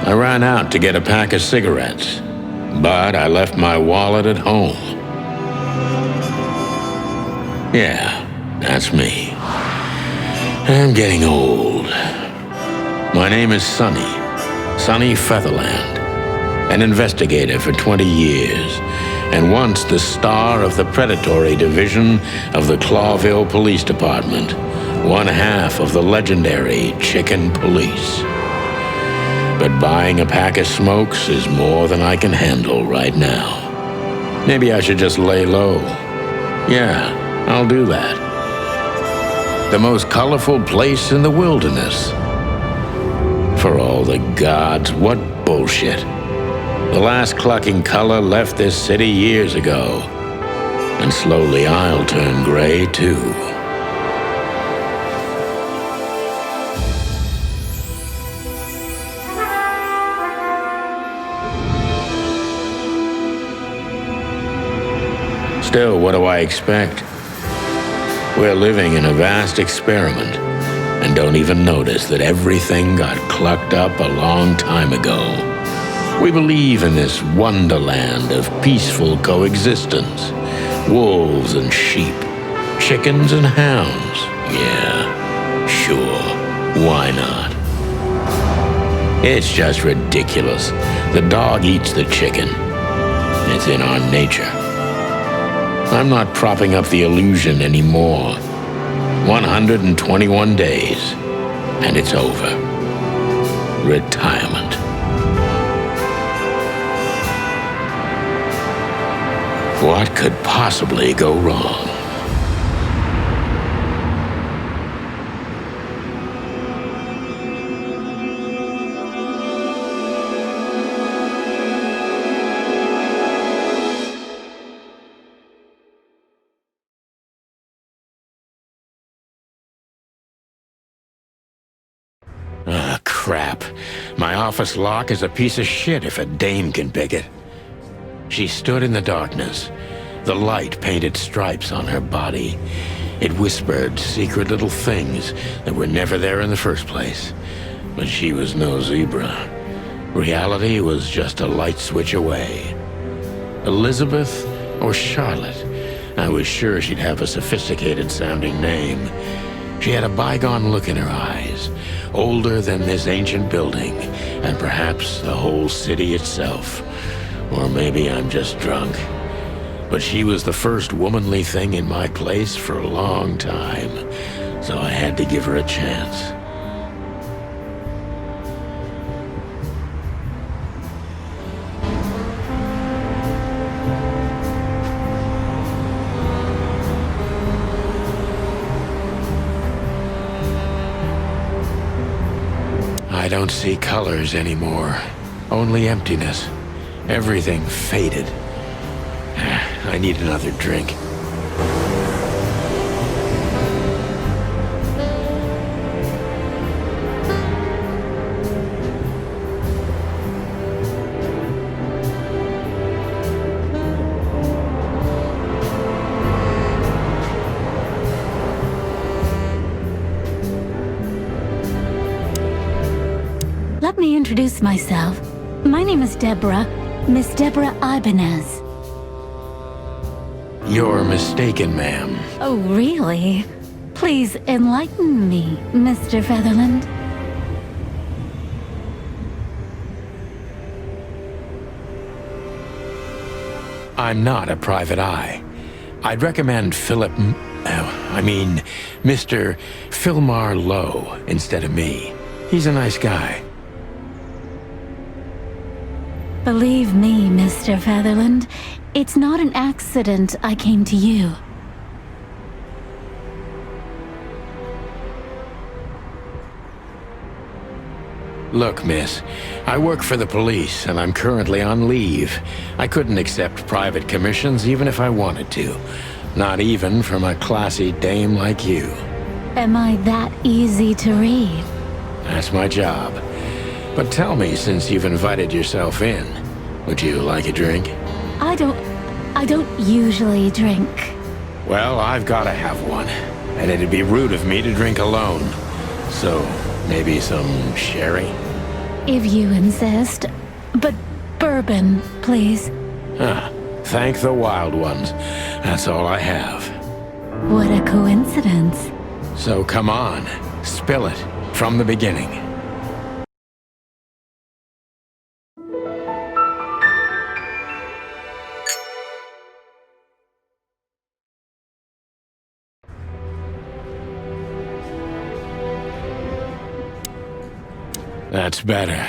I ran out to get a pack of cigarettes, but I left my wallet at home. Yeah, that's me. I'm getting old. My name is Sonny Featherland, an investigator for 20 years, and once the star of the predatory division of the Clawville Police Department, one half of the legendary Chicken Police. But buying a pack of smokes is more than I can handle right now. Maybe I should just lay low. Yeah, I'll do that. The most colorful place in the wilderness. For all the gods, what bullshit. The last clucking color left this city years ago. And slowly I'll turn gray too. Still, what do I expect? We're living in a vast experiment, and don't even notice that everything got clucked up a long time ago. We believe in this wonderland of peaceful coexistence. Wolves and sheep, chickens and hounds. Yeah, sure, why not? It's just ridiculous. The dog eats the chicken. It's in our nature. I'm not propping up the illusion anymore. 121 days, and it's over. Retirement. What could possibly go wrong? Ah, crap. My office lock is a piece of shit if a dame can pick it. She stood in the darkness. The light painted stripes on her body. It whispered secret little things that were never there in the first place. But she was no zebra. Reality was just a light switch away. Elizabeth or Charlotte? I was sure she'd have a sophisticated-sounding name. She had a bygone look in her eyes, older than this ancient building, and perhaps the whole city itself. Or maybe I'm just drunk. But she was the first womanly thing in my place for a long time, so I had to give her a chance. I don't see colors anymore, only emptiness. Everything faded. I need another drink. Let me introduce myself. My name is Deborah, Miss Deborah Ibanez. You're mistaken, ma'am. Oh, really? Please enlighten me, Mr. Featherland. I'm not a private eye. I'd recommend Mr. Philmar Lowe instead of me. He's a nice guy. Believe me, Mr. Featherland, it's not an accident I came to you. Look, miss, I work for the police, and I'm currently on leave. I couldn't accept private commissions even if I wanted to. Not even from a classy dame like you. Am I that easy to read? That's my job. But tell me, since you've invited yourself in, would you like a drink? I don't usually drink. Well, I've gotta have one. And it'd be rude of me to drink alone. So, maybe some sherry? If you insist. But bourbon, please. Thank the wild ones. That's all I have. What a coincidence. So come on, spill it from the beginning. That's better.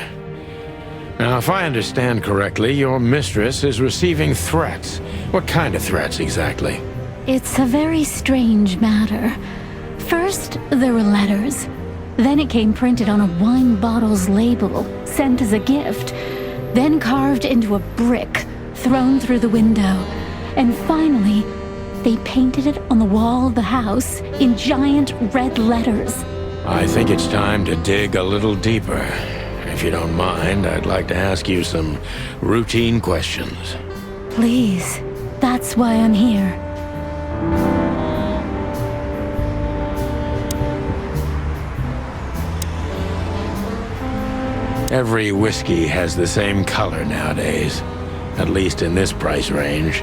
Now, if I understand correctly, your mistress is receiving threats. What kind of threats, exactly? It's a very strange matter. First, there were letters. Then it came printed on a wine bottle's label, sent as a gift. Then carved into a brick, thrown through the window. And finally, they painted it on the wall of the house in giant red letters. I think it's time to dig a little deeper. If you don't mind, I'd like to ask you some routine questions. Please, that's why I'm here. Every whiskey has the same color nowadays, at least in this price range.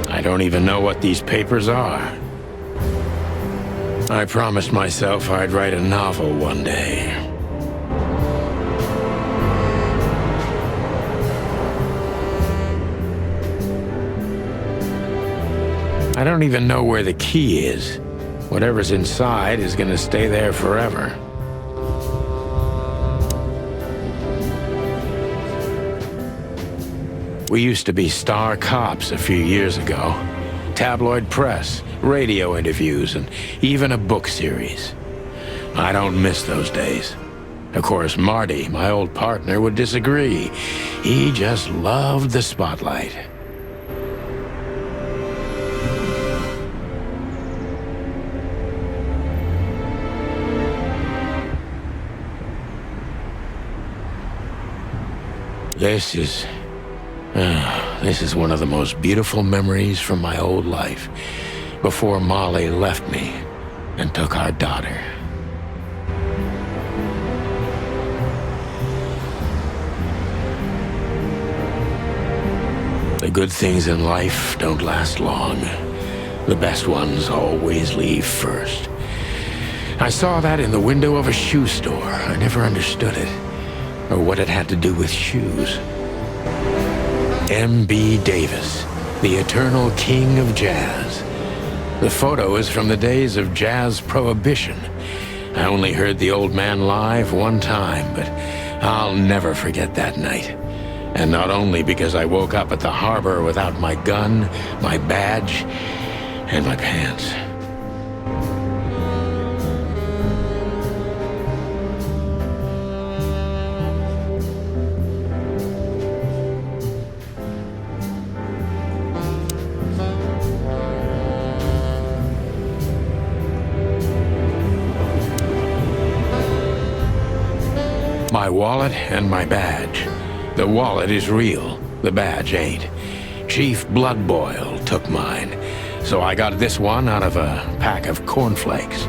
I don't even know what these papers are. I promised myself I'd write a novel one day. I don't even know where the key is. Whatever's inside is gonna stay there forever. We used to be star cops a few years ago. Tabloid press, radio interviews, and even a book series. I don't miss those days. Of course, Marty, my old partner, would disagree. He just loved the spotlight. This is one of the most beautiful memories from my old life, before Molly left me and took our daughter. The good things in life don't last long. The best ones always leave first. I saw that in the window of a shoe store. I never understood it, or what it had to do with shoes. M.B. Davis, the eternal king of jazz. The photo is from the days of jazz prohibition. I only heard the old man live one time, but I'll never forget that night. And not only because I woke up at the harbor without my gun, my badge, and my pants. My wallet and my badge. The wallet is real, the badge ain't. Chief Bloodboil took mine, so I got this one out of a pack of cornflakes,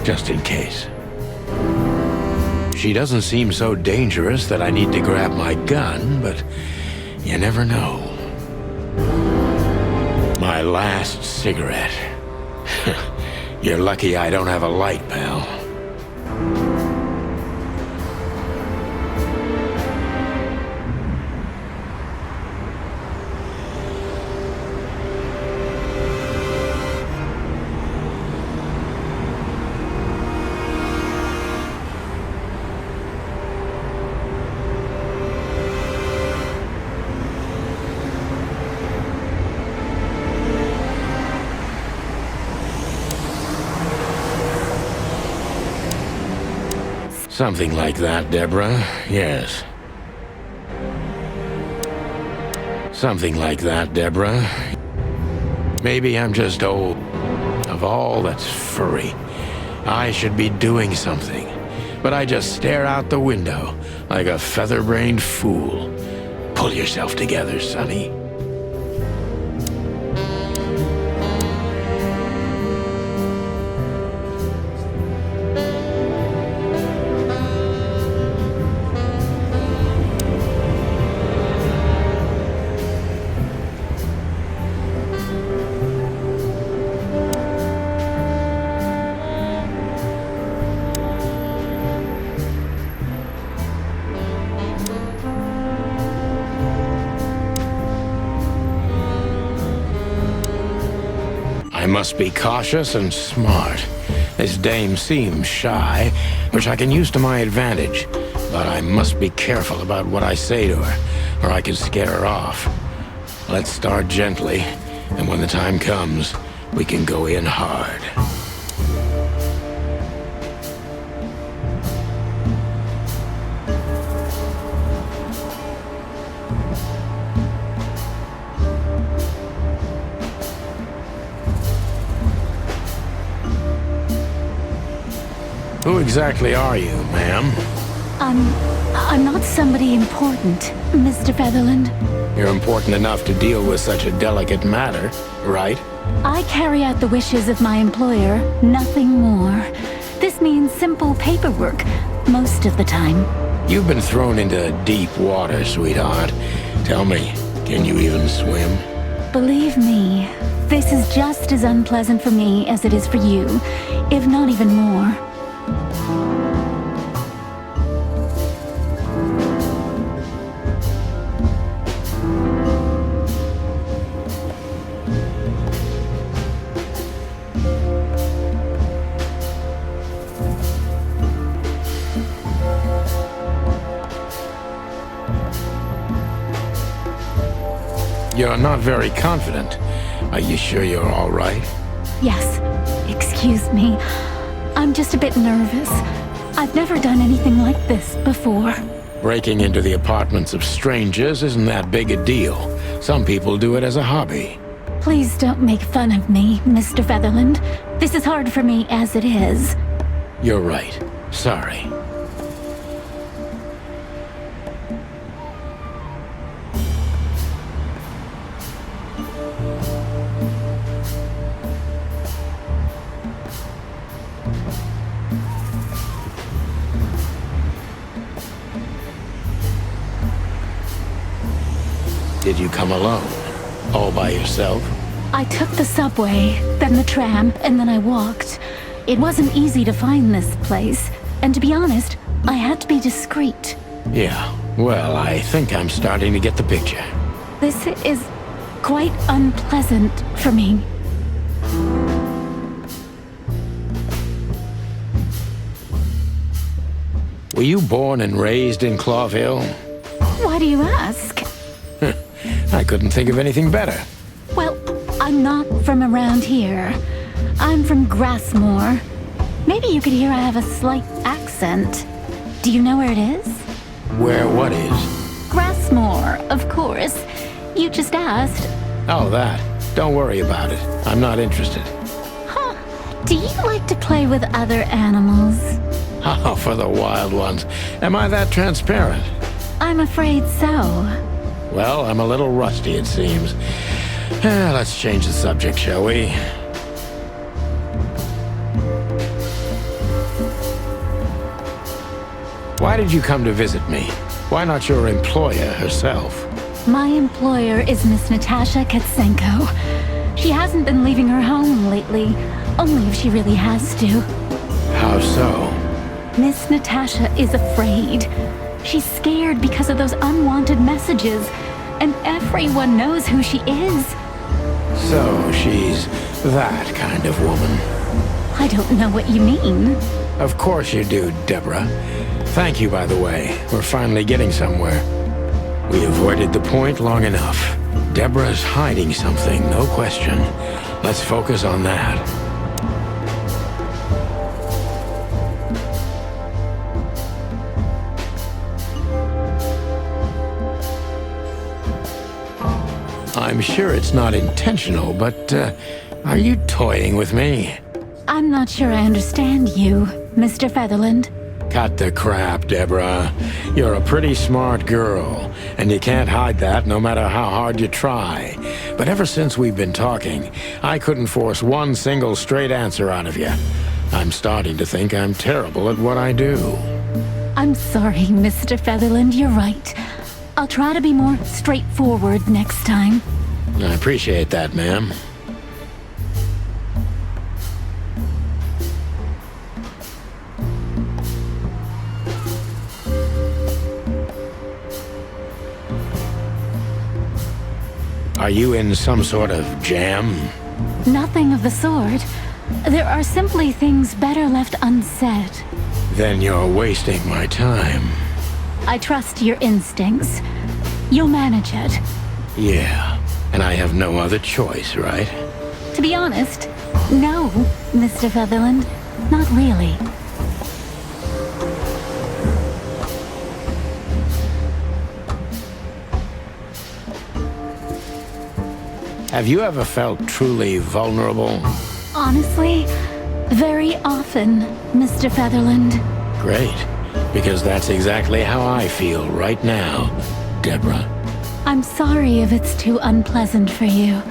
just in case. She doesn't seem so dangerous that I need to grab my gun, but you never know. My last cigarette. You're lucky I don't have a light, pal. Something like that, Deborah. Yes. Something like that, Deborah. Maybe I'm just old. Of all that's furry, I should be doing something. but I just stare out the window like a feather-brained fool. Pull yourself together, Sonny. I must be cautious and smart. This dame seems shy, which I can use to my advantage. But I must be careful about what I say to her, or I could scare her off. Let's start gently, and when the time comes, we can go in hard. Who exactly are you, ma'am? I'm not somebody important, Mr. Featherland. You're important enough to deal with such a delicate matter, right? I carry out the wishes of my employer, nothing more. This means simple paperwork, most of the time. You've been thrown into deep water, sweetheart. Tell me, can you even swim? Believe me, this is just as unpleasant for me as it is for you, if not even more. You're not very confident. Are you sure you're all right? Yes, excuse me. I'm just a bit nervous. I've never done anything like this before. Breaking into the apartments of strangers isn't that big a deal. Some people do it as a hobby. Please don't make fun of me, Mr. Featherland. This is hard for me as it is. You're right. Sorry. Did you come alone? All by yourself? I took the subway, then the tram, and then I walked. It wasn't easy to find this place, and to be honest, I had to be discreet. Yeah, well, I think I'm starting to get the picture. This is quite unpleasant for me. Were you born and raised in Clawville? Why do you ask? I couldn't think of anything better. Well, I'm not from around here. I'm from Grassmore. Maybe you could hear I have a slight accent. Do you know where it is? Where what is? Grassmore, of course. You just asked. Oh, that. Don't worry about it. I'm not interested. Huh. Do you like to play with other animals? Oh, for the wild ones. Am I that transparent? I'm afraid so. Well, I'm a little rusty, it seems. Let's change the subject, shall we? Why did you come to visit me? Why not your employer herself? My employer is Miss Natasha Katsenko. She hasn't been leaving her home lately, only if she really has to. How so? Miss Natasha is afraid. She's scared because of those unwanted messages, and everyone knows who she is. So she's that kind of woman. I don't know what you mean. Of course you do, Deborah. Thank you, by the way. We're finally getting somewhere. We avoided the point long enough. Deborah's hiding something, no question. Let's focus on that. I'm sure it's not intentional, but are you toying with me? I'm not sure I understand you, Mr. Featherland. Cut the crap, Deborah. You're a pretty smart girl, and you can't hide that no matter how hard you try. But ever since we've been talking, I couldn't force one single straight answer out of you. I'm starting to think I'm terrible at what I do. I'm sorry, Mr. Featherland, you're right. I'll try to be more straightforward next time. I appreciate that, ma'am. Are you in some sort of jam? Nothing of the sort. There are simply things better left unsaid. Then you're wasting my time. I trust your instincts. You'll manage it. Yeah, and I have no other choice, right? To be honest, no, Mr. Featherland. Not really. Have you ever felt truly vulnerable? Honestly, very often, Mr. Featherland. Great, because that's exactly how I feel right now, Deborah. I'm sorry if it's too unpleasant for you,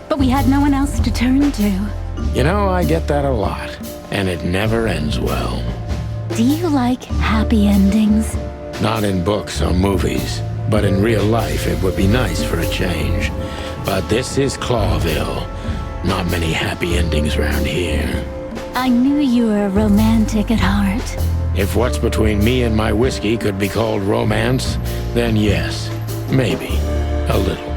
but we had no one else to turn to. You know, I get that a lot, and it never ends well. Do you like happy endings? Not in books or movies, but in real life it would be nice for a change. But this is Clawville. Not many happy endings around here. I knew you were romantic at heart. If what's between me and my whiskey could be called romance, then yes, maybe, a little.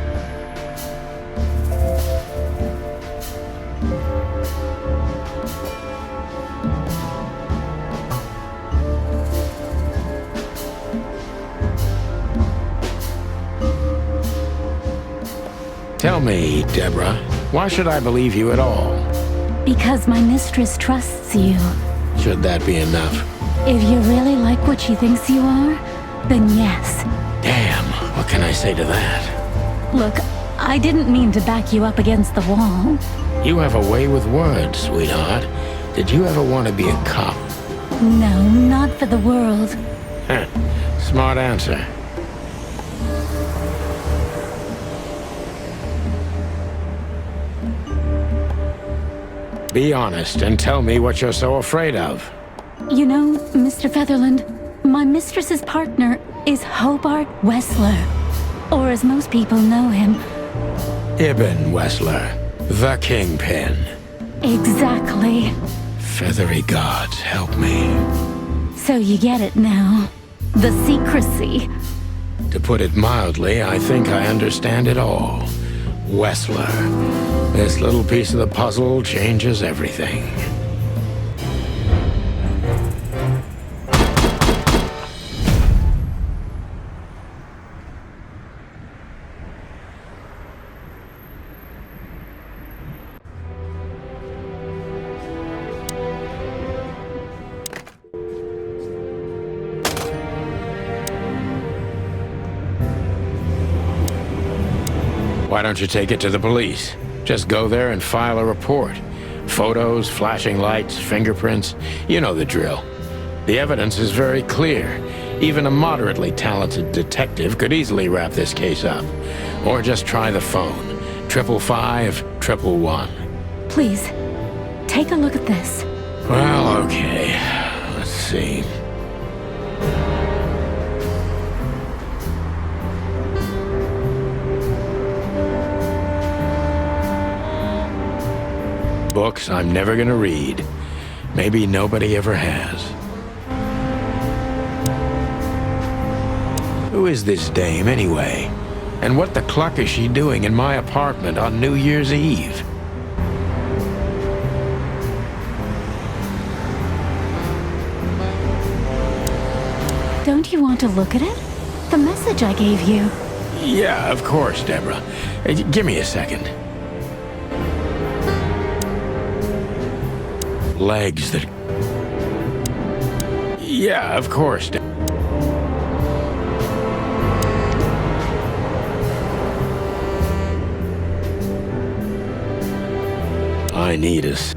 Tell me, Deborah, why should I believe you at all? Because my mistress trusts you. Should that be enough? If you really like what she thinks you are, then yes. Damn, what can I say to that? Look, I didn't mean to back you up against the wall. You have a way with words, sweetheart. Did you ever want to be a cop? No, not for the world. Heh, smart answer. Be honest and tell me what you're so afraid of. You know, Mr. Featherland, my mistress's partner is Hobart Wessler. Or as most people know him. Ibn Wessler, the Kingpin. Exactly. Feathery gods, help me. So you get it now. The secrecy. To put it mildly, I think I understand it all. Wessler. This little piece of the puzzle changes everything. Why don't you take it to the police? Just go there and file a report. Photos, flashing lights, fingerprints, you know the drill. The evidence is very clear. Even a moderately talented detective could easily wrap this case up. Or just try the phone. 555-111. Please, take a look at this. Well, okay. Let's see. Books I'm never gonna read. Maybe nobody ever has. Who is this dame, anyway? And what the cluck is she doing in my apartment on New Year's Eve? Don't you want to look at it? The message I gave you. Yeah, of course, Deborah. Give me a second. Legs that... Yeah, of course. I need us.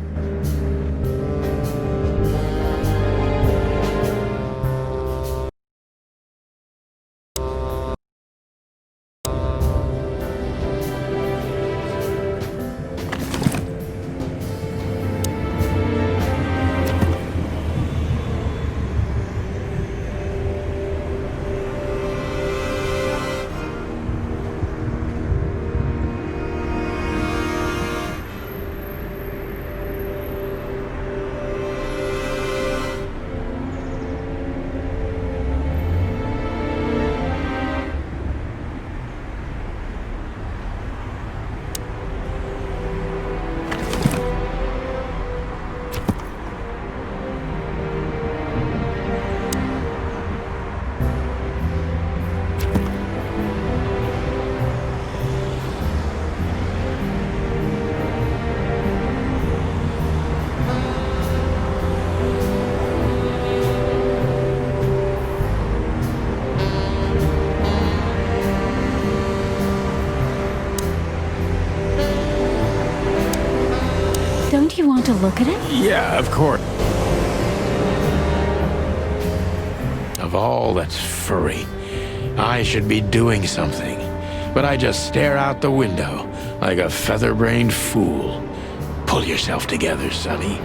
want to look at it? Yeah, of course. Of all that's furry, I should be doing something. But I just stare out the window like a feather-brained fool. Pull yourself together, Sonny.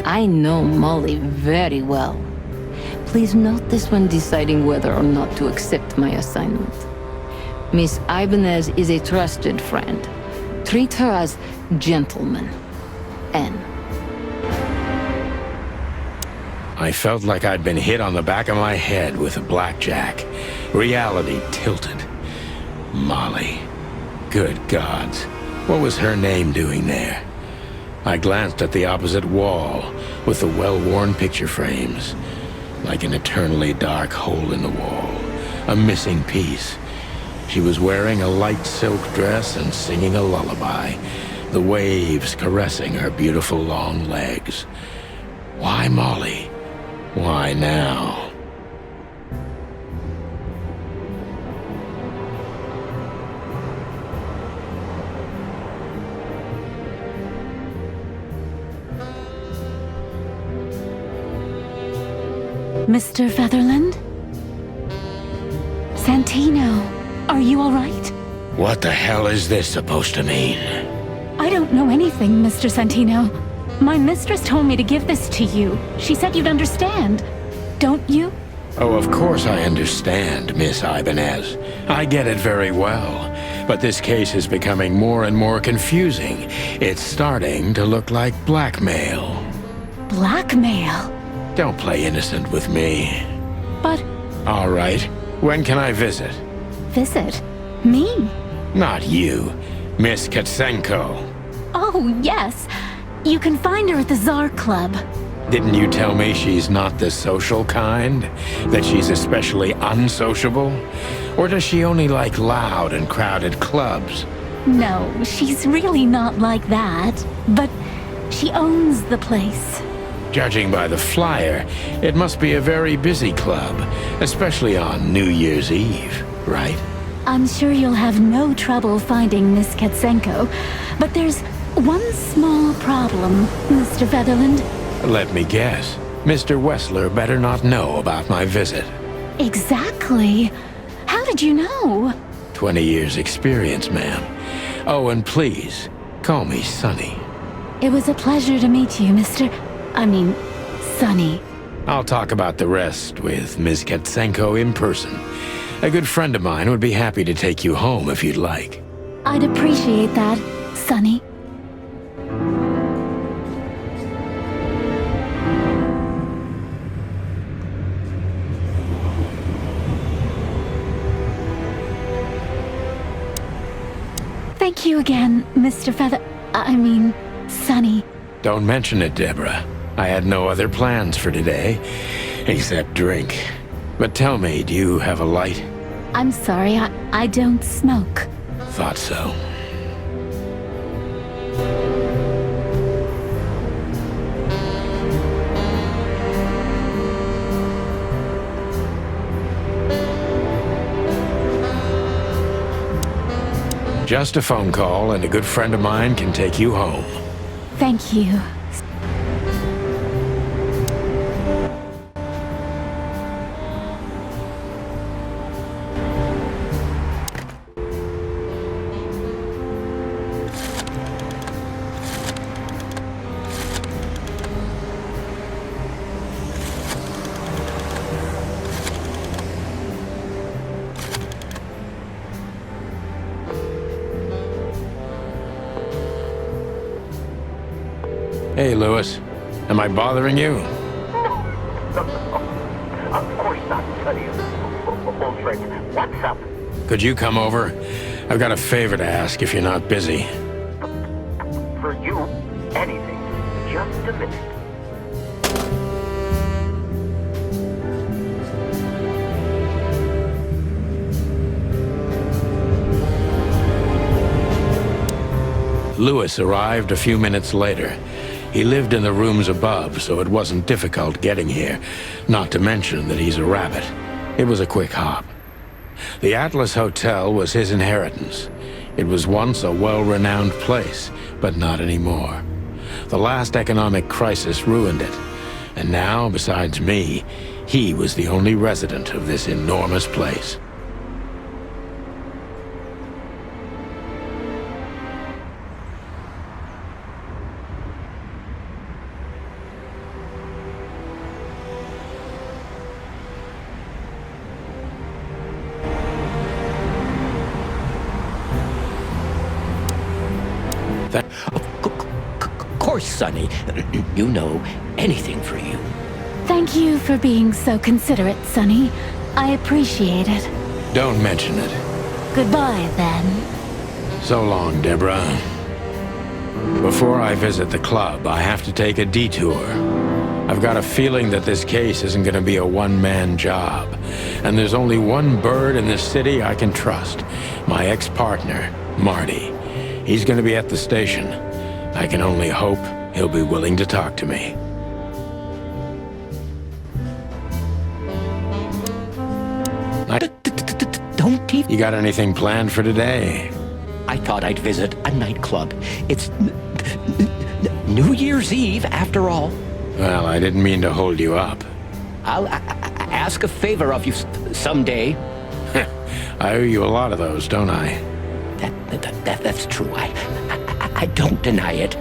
I know Molly very well. Please note this when deciding whether or not to accept my assignment. Miss Ibanez is a trusted friend. Treat her as gentleman. N. I felt like I'd been hit on the back of my head with a blackjack. Reality tilted. Molly. Good gods. What was her name doing there? I glanced at the opposite wall with the well-worn picture frames. Like an eternally dark hole in the wall. A missing piece. She was wearing a light silk dress and singing a lullaby. The waves caressing her beautiful long legs. Why Molly? Why now? Mr. Featherland? Santino, are you all right? What the hell is this supposed to mean? I don't know anything, Mr. Santino. My mistress told me to give this to you. She said you'd understand. Don't you? Oh, of course I understand, Miss Ibanez. I get it very well. But this case is becoming more and more confusing. It's starting to look like blackmail. Blackmail? Don't play innocent with me. But... All right. When can I visit? Visit? Me? Not you. Miss Katsenko. Oh, yes. You can find her at the Tsar Club. Didn't you tell me she's not the social kind? That she's especially unsociable? Or does she only like loud and crowded clubs? No, she's really not like that. But she owns the place. Judging by the flyer, it must be a very busy club, especially on New Year's Eve, right? I'm sure you'll have no trouble finding Miss Katsenko, but there's one small problem, Mr. Featherland. Let me guess. Mr. Wessler better not know about my visit. Exactly. How did you know? 20 years experience, ma'am. Oh, and please, call me Sonny. It was a pleasure to meet you, Sonny. I'll talk about the rest with Ms. Katsenko in person. A good friend of mine would be happy to take you home if you'd like. I'd appreciate that, Sonny. Thank you again, Mr. Sonny. Don't mention it, Deborah. I had no other plans for today, except drink. But tell me, do you have a light? I'm sorry, I don't smoke. Thought so. Just a phone call, and a good friend of mine can take you home. Thank you. Hey, Louis. Am I bothering you? Of course not, Sonny. Old friend. What's up? Could you come over? I've got a favor to ask if you're not busy. For you, anything. Just a minute. Lewis arrived a few minutes later. He lived in the rooms above, so it wasn't difficult getting here, not to mention that he's a rabbit. It was a quick hop. The Atlas Hotel was his inheritance. It was once a well-renowned place, but not anymore. The last economic crisis ruined it, and now, besides me, he was the only resident of this enormous place. Of course, Sonny. You know, anything for you. Thank you for being so considerate, Sonny. I appreciate it. Don't mention it. Goodbye, then. So long, Deborah. Before I visit the club, I have to take a detour. I've got a feeling that this case isn't going to be a one-man job. And there's only one bird in this city I can trust. My ex-partner, Marty. He's going to be at the station. I can only hope he'll be willing to talk to me. Don't even... You got anything planned for today? I thought I'd visit a nightclub. It's New Year's Eve, after all. Well, I didn't mean to hold you up. I'll ask a favor of you someday. I owe you a lot of those, don't I? That's true. I don't deny it.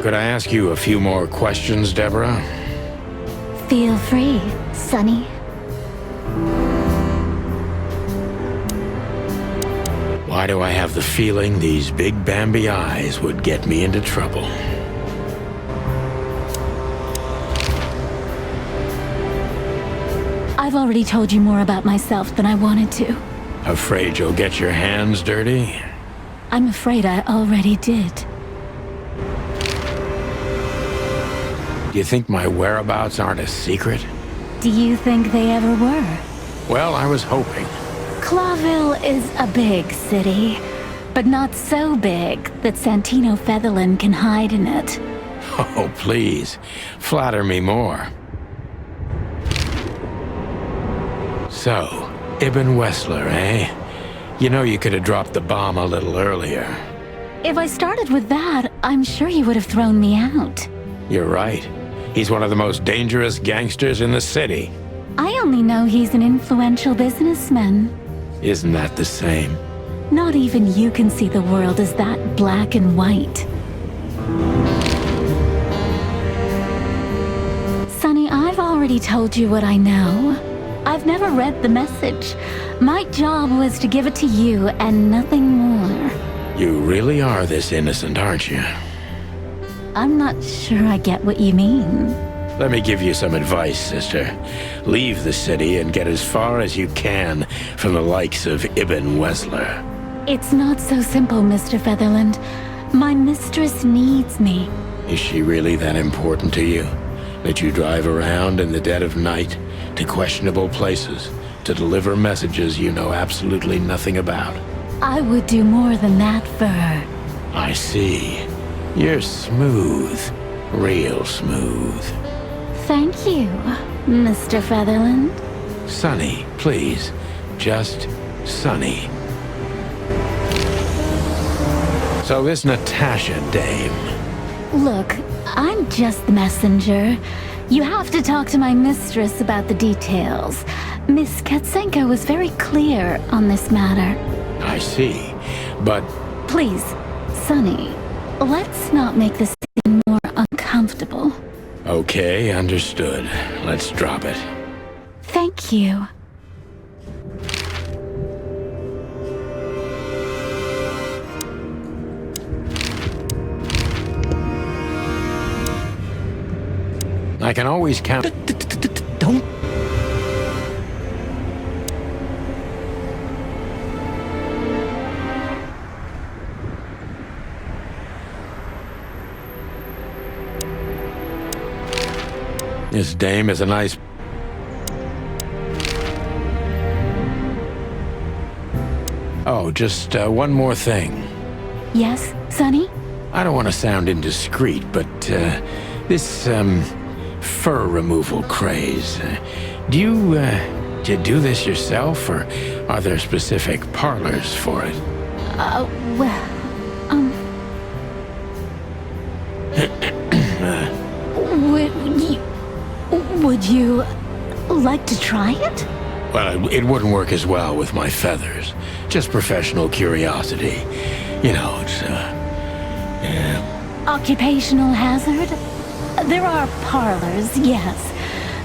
Could I ask you a few more questions, Deborah? Feel free, Sonny. Why do I have the feeling these big Bambi eyes would get me into trouble? I've already told you more about myself than I wanted to. Afraid you'll get your hands dirty? I'm afraid I already did. Do you think my whereabouts aren't a secret? Do you think they ever were? Well, I was hoping. Clawville is a big city, but not so big that Santino Featherland can hide in it. Oh, please. Flatter me more. So, Ibn Wessler, eh? You know you could have dropped the bomb a little earlier. If I started with that, I'm sure you would have thrown me out. You're right. He's one of the most dangerous gangsters in the city. I only know he's an influential businessman. Isn't that the same? Not even you can see the world as that black and white. Sonny, I've already told you what I know. I've never read the message. My job was to give it to you and nothing more. You really are this innocent, aren't you? I'm not sure I get what you mean. Let me give you some advice, sister. Leave the city and get as far as you can from the likes of Ibn Wessler. It's not so simple, Mr. Featherland. My mistress needs me. Is she really that important to you? That you drive around in the dead of night to questionable places to deliver messages you know absolutely nothing about? I would do more than that for her. I see. You're smooth. Real smooth. Thank you, Mr. Featherland. Sonny, please. Just Sonny. So this Natasha dame. Look, I'm just the messenger. You have to talk to my mistress about the details. Miss Katsenko was very clear on this matter. I see. But Please, Sonny, let's not make this scene more uncomfortable. okay, understood. Let's drop it. Thank you. I can always count... Don't... This dame is a nice... Oh, just one more thing. Yes, Sonny? I don't want to sound indiscreet, but this fur removal craze, do you do this yourself, or are there specific parlors for it? Well, would you like to try it? Well, it wouldn't work as well with my feathers. Just professional curiosity. You know, it's, yeah. Occupational hazard? There are parlors, yes.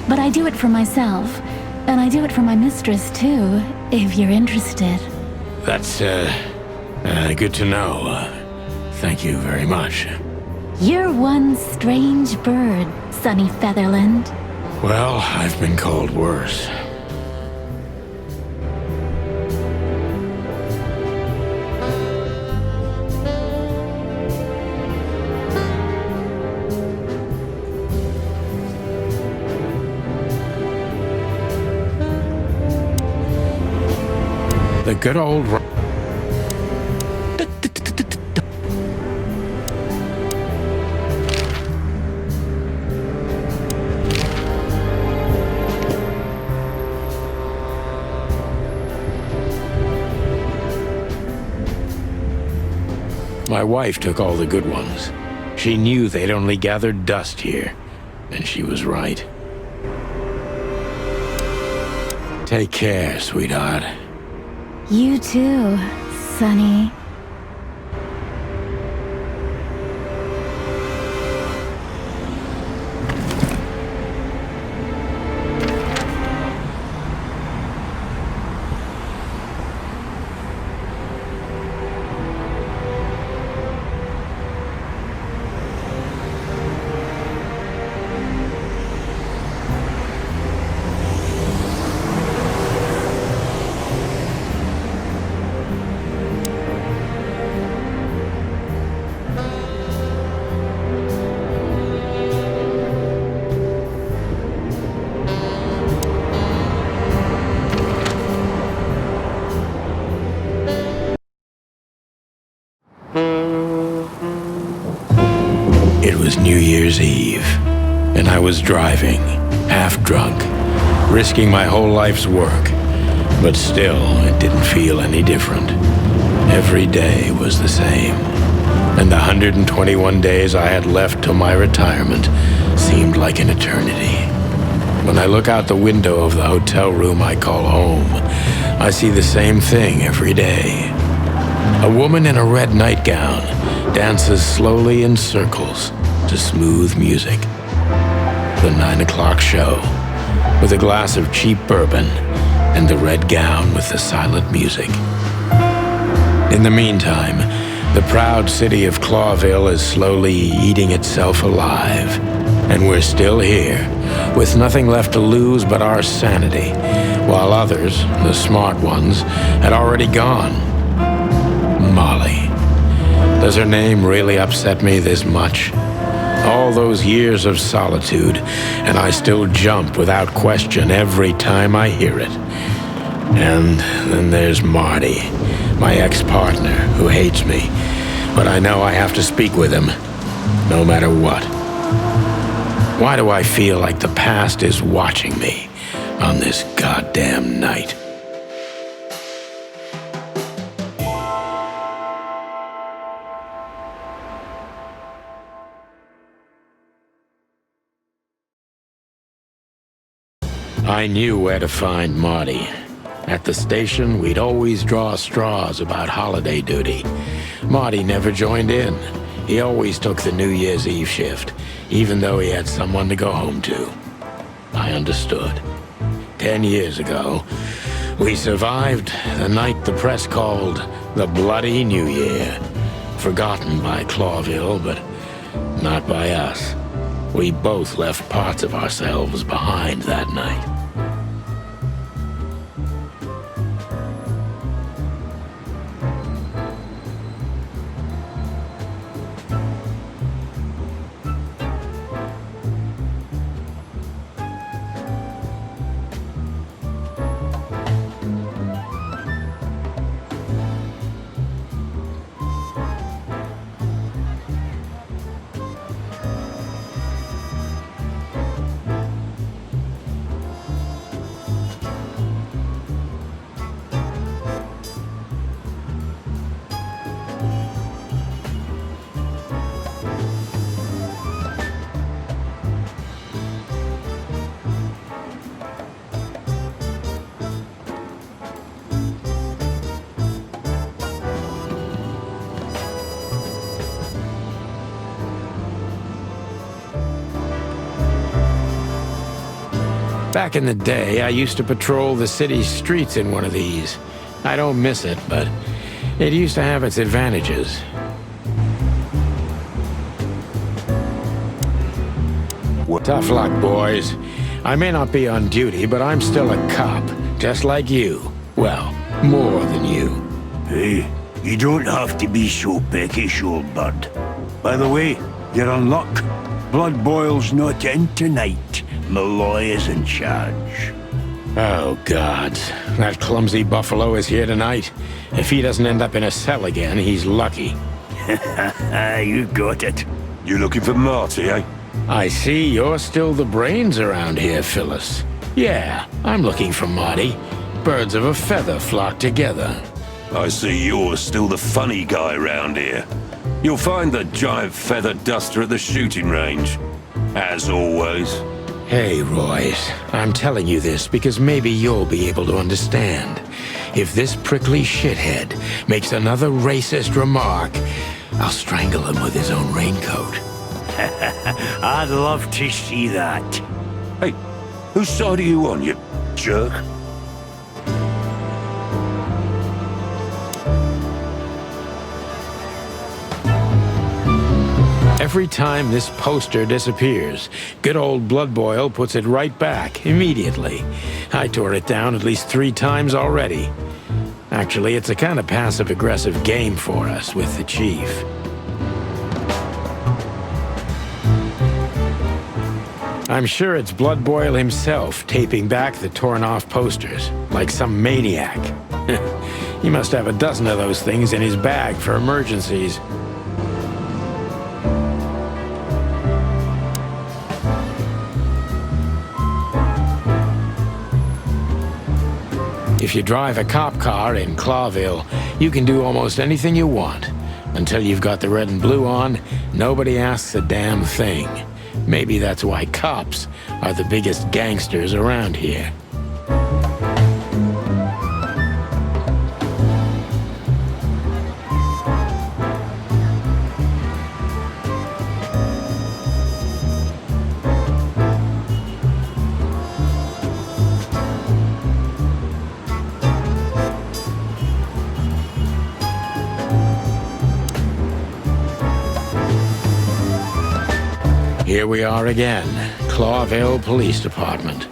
But I do it for myself. And I do it for my mistress, too, if you're interested. That's, good to know. Thank you very much. You're one strange bird, Sonny Featherland. Well, I've been called worse. The good old... My wife took all the good ones. She knew they'd only gathered dust here, and she was right. Take care, sweetheart. You too, Sonny. It was New Year's Eve, and I was driving, half drunk, risking my whole life's work. But still, it didn't feel any different. Every day was the same, and the 121 days I had left till my retirement seemed like an eternity. When I look out the window of the hotel room I call home, I see the same thing every day. A woman in a red nightgown dances slowly in circles to smooth music. The 9 o'clock show, with a glass of cheap bourbon and the red gown with the silent music. In the meantime, the proud city of Clawville is slowly eating itself alive, and we're still here, with nothing left to lose but our sanity, while others, the smart ones, had already gone. Molly. Does her name really upset me this much? All those years of solitude, and I still jump without question every time I hear it. And then there's Marty, my ex-partner, who hates me. But I know I have to speak with him, no matter what. Why do I feel like the past is watching me on this goddamn night? I knew where to find Marty. At the station, we'd always draw straws about holiday duty. Marty never joined in. He always took the New Year's Eve shift, even though he had someone to go home to. I understood. 10 years ago, we survived the night the press called the Bloody New Year. Forgotten by Clawville, but not by us. We both left parts of ourselves behind that night. Back in the day, I used to patrol the city's streets in one of these. I don't miss it, but it used to have its advantages. Tough luck, boys. I may not be on duty, but I'm still a cop, just like you. Well, more than you. Hey, you don't have to be so peckish, old bud. By the way, you're on luck. Blood Boil's not in tonight. Malloy is in charge. Oh, gods. That clumsy buffalo is here tonight. If he doesn't end up in a cell again, he's lucky. You got it. You looking for Marty, eh? I see you're still the brains around here, Phyllis. Yeah, I'm looking for Marty. Birds of a feather flock together. I see you're still the funny guy round here. You'll find the giant feather duster at the shooting range. As always. Hey, Royce, I'm telling you this because maybe you'll be able to understand. If this prickly shithead makes another racist remark, I'll strangle him with his own raincoat. I'd love to see that. Hey, whose side are you on, you jerk? Every time this poster disappears, good old Blood Boil puts it right back, immediately. I tore it down at least 3 times already. Actually, it's a kind of passive-aggressive game for us with the Chief. I'm sure it's Blood Boil himself taping back the torn-off posters, like some maniac. He must have a dozen of those things in his bag for emergencies. If you drive a cop car in Clawville, you can do almost anything you want. Until you've got the red and blue on, nobody asks a damn thing. Maybe that's why cops are the biggest gangsters around here. Here we are again, Clawville Police Department.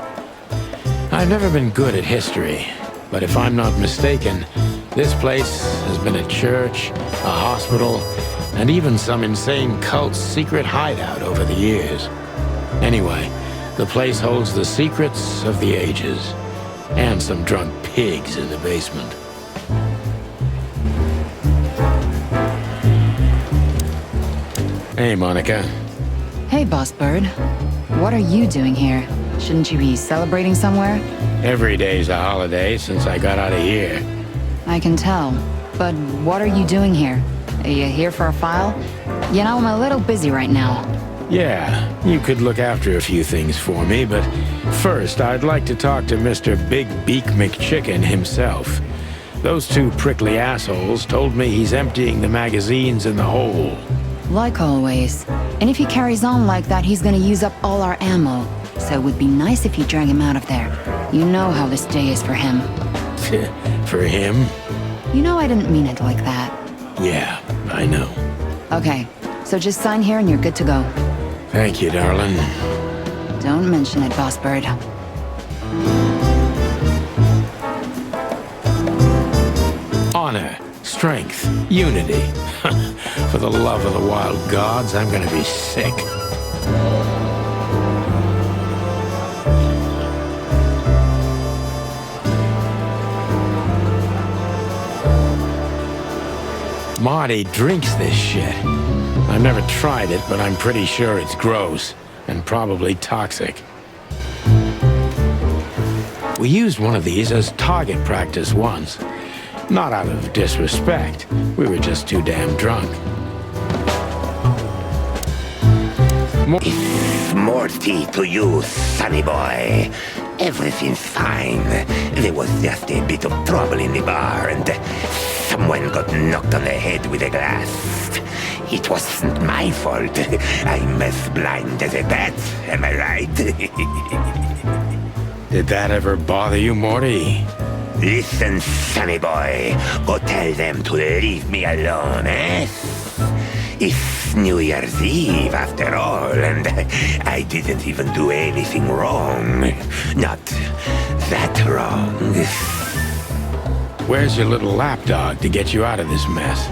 I've never been good at history, but if I'm not mistaken, this place has been a church, a hospital, and even some insane cult's secret hideout over the years. Anyway, the place holds the secrets of the ages, and some drunk pigs in the basement. Hey, Monica. Hey, Boss Bird. What are you doing here? Shouldn't you be celebrating somewhere? Every day's a holiday since I got out of here. I can tell. But what are you doing here? Are you here for a file? You know, I'm a little busy right now. Yeah, you could look after a few things for me, but first I'd like to talk to Mr. Big Beak McChicken himself. Those 2 prickly assholes told me he's emptying the magazines in the hole. Like always. And if he carries on like that, he's gonna use up all our ammo. So it would be nice if you drag him out of there. You know how this day is for him. For him? You know I didn't mean it like that. Yeah, I know. Okay, so just sign here and you're good to go. Thank you, darling. Don't mention it, Boss Bird. Honor, strength, unity. For the love of the wild gods, I'm gonna be sick. Marty drinks this shit. I've never tried it, but I'm pretty sure it's gross and probably toxic. We used one of these as target practice once. Not out of disrespect. We were just too damn drunk. Morty to you, sonny boy. Everything's fine. There was just a bit of trouble in the bar and someone got knocked on the head with a glass. It wasn't my fault. I'm as blind as a bat, am I right? Did that ever bother you, Morty? Listen, sonny boy. Go tell them to leave me alone, eh? It's New Year's Eve, after all, and I didn't even do anything wrong. Not that wrong. Where's your little lapdog to get you out of this mess?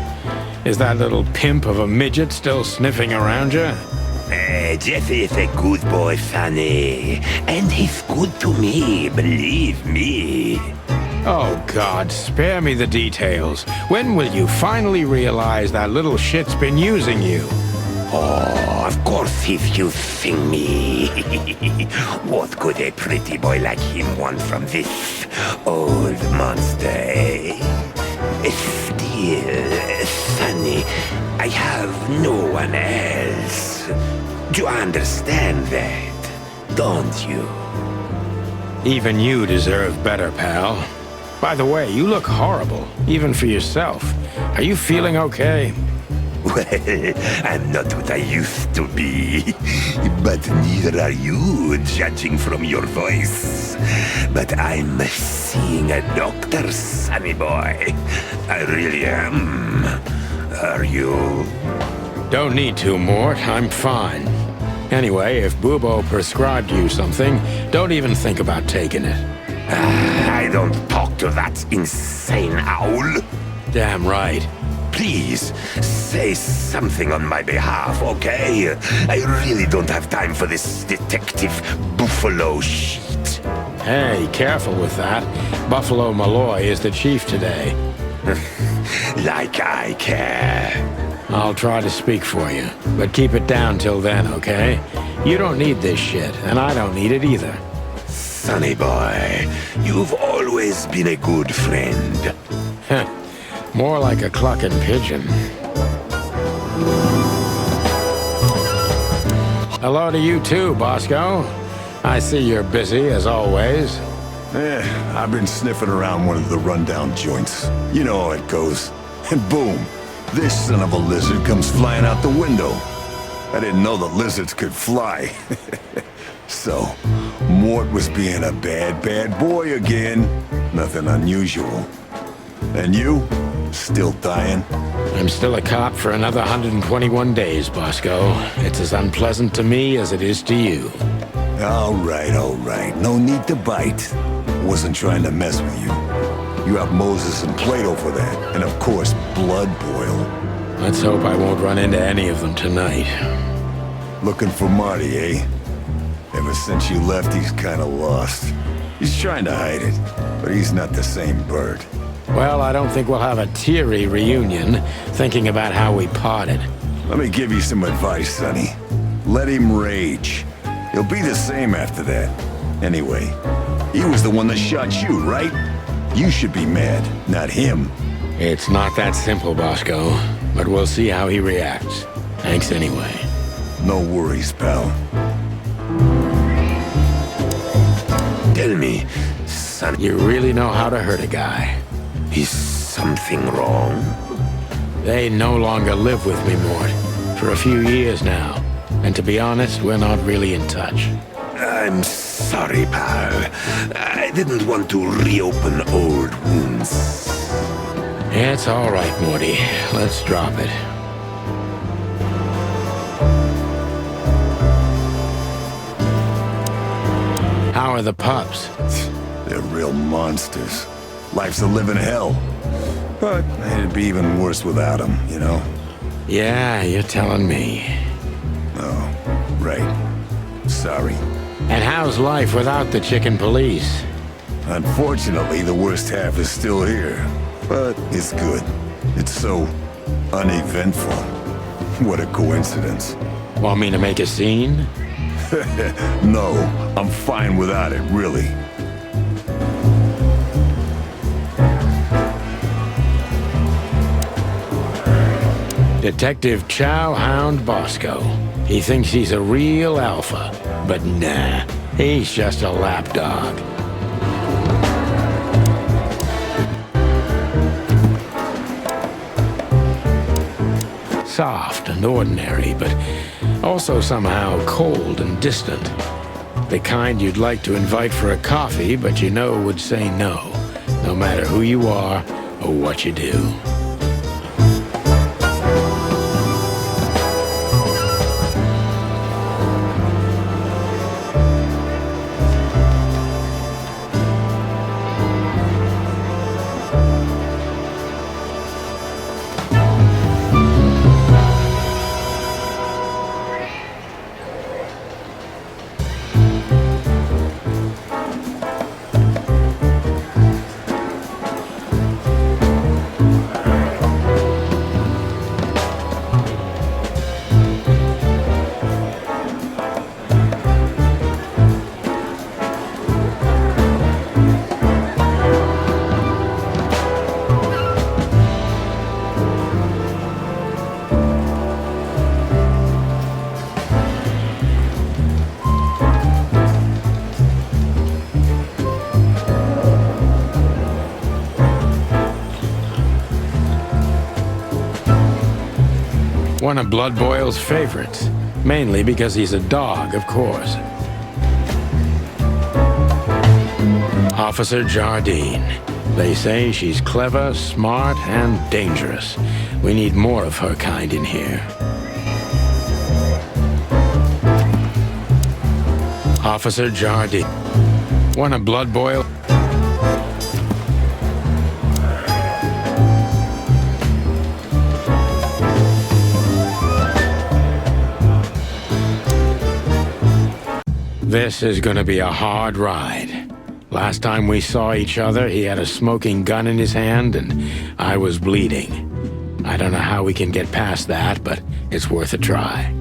Is that little pimp of a midget still sniffing around you? Jesse is a good boy, Sonny. And he's good to me, believe me. Oh, God, spare me the details. When will you finally realize that little shit's been using you? Oh, of course he's using me. What could a pretty boy like him want from this old monster, eh? Still, Sonny, I have no one else. Do you understand that, don't you? Even you deserve better, pal. By the way, you look horrible, even for yourself. Are you feeling okay? Well, I'm not what I used to be. But neither are you, judging from your voice. But I'm seeing a doctor, sonny boy. I really am. Are you? Don't need to, Mort. I'm fine. Anyway, if Bubo prescribed you something, don't even think about taking it. I don't talk to that insane owl. Damn right. Please, say something on my behalf, okay? I really don't have time for this Detective Buffalo shit. Hey, careful with that. Buffalo Malloy is the chief today. Like I care. I'll try to speak for you, but keep it down till then, okay? You don't need this shit, and I don't need it either. Sonny boy, you've always been a good friend. More like a clucking pigeon. Hello to you too, Bosco. I see you're busy, as always. I've been sniffing around one of the rundown joints. You know how it goes. And boom, this son of a lizard comes flying out the window. I didn't know the lizards could fly. So, Mort was being a bad boy again. Nothing unusual. And you? Still dying? I'm still a cop for another 121 days, Bosco. It's as unpleasant to me as it is to you. All right. No need to bite. Wasn't trying to mess with you. You have Moses and Plato for that. And of course, Blood Boil. Let's hope I won't run into any of them tonight. Looking for Marty, eh? Ever since you left, he's kinda lost. He's trying to hide it, but he's not the same bird. Well, I don't think we'll have a teary reunion, thinking about how we parted. Let me give you some advice, Sonny. Let him rage. He'll be the same after that. Anyway, he was the one that shot you, right? You should be mad, not him. It's not that simple, Bosco, but we'll see how he reacts. Thanks anyway. No worries, pal. Tell me, son, You really know how to hurt a guy. is something wrong? They no longer live with me, Mort. For a few years now. And to be honest, we're not really in touch. I'm sorry, pal. I didn't want to reopen old wounds. It's all right, Morty. Let's drop it. How are the pups? They're real monsters. Life's a living hell. But it'd be even worse without them, you know? Yeah, you're telling me. Oh, right. Sorry. And how's life without the chicken police? Unfortunately, the worst half is still here. But it's good. It's so uneventful. What a coincidence. Want me to make a scene? No, I'm fine without it, really. Detective Chow Hound Bosco. He thinks he's a real alpha, but nah, he's just a lapdog. Soft and ordinary, but also somehow cold and distant. The kind you'd like to invite for a coffee, but you know would say no, no matter who you are or what you do. One of Blood Boyle's favorites, mainly because he's a dog, of course. Officer Jardine. They say she's clever, smart, and dangerous. We need more of her kind in here. Officer Jardine. One of Blood Boyle. This is gonna be a hard ride. Last time we saw each other, he had a smoking gun in his hand and I was bleeding. I don't know how we can get past that, but it's worth a try.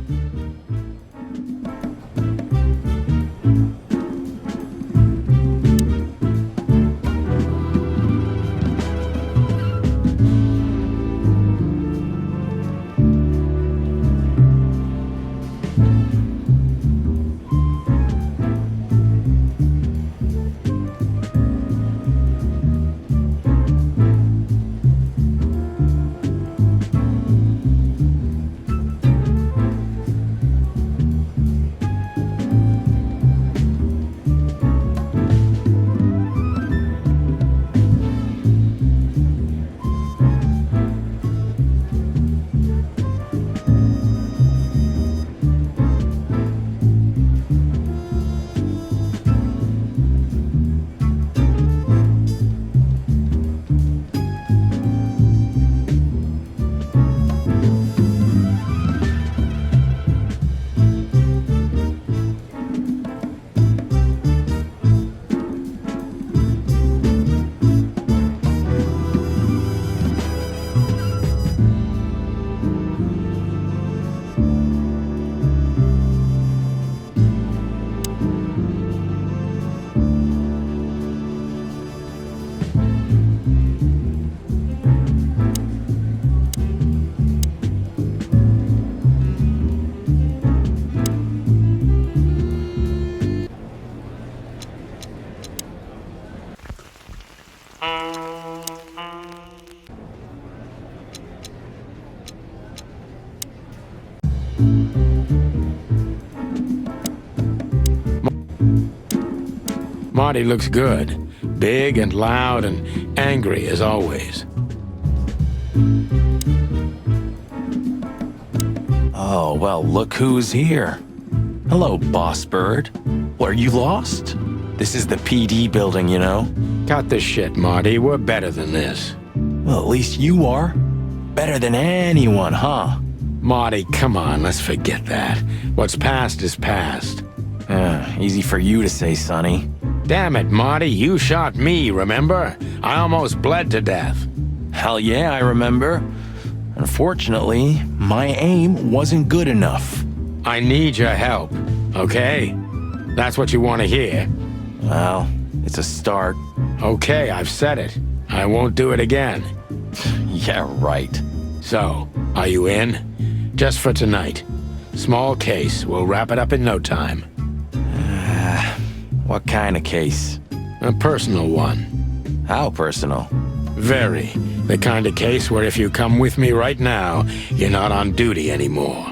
Marty looks good. Big and loud and angry as always. Oh, well, look who's here. Hello, Boss Bird. Were you lost? This is the PD building, you know? Cut the shit, Marty. We're better than this. Well, at least you are. Better than anyone, huh? Marty, come on, let's forget that. What's past is past. Easy for you to say, Sonny. Damn it, Marty, you shot me, remember? I almost bled to death. Hell yeah, I remember. Unfortunately, my aim wasn't good enough. I need your help, okay? That's what you want to hear. Well, it's a start. Okay, I've said it. I won't do it again. Yeah, right. So, are you in? Just for tonight. Small case. We'll wrap it up in no time. What kind of case? A personal one. How personal? Very. The kind of case where if you come with me right now, you're not on duty anymore.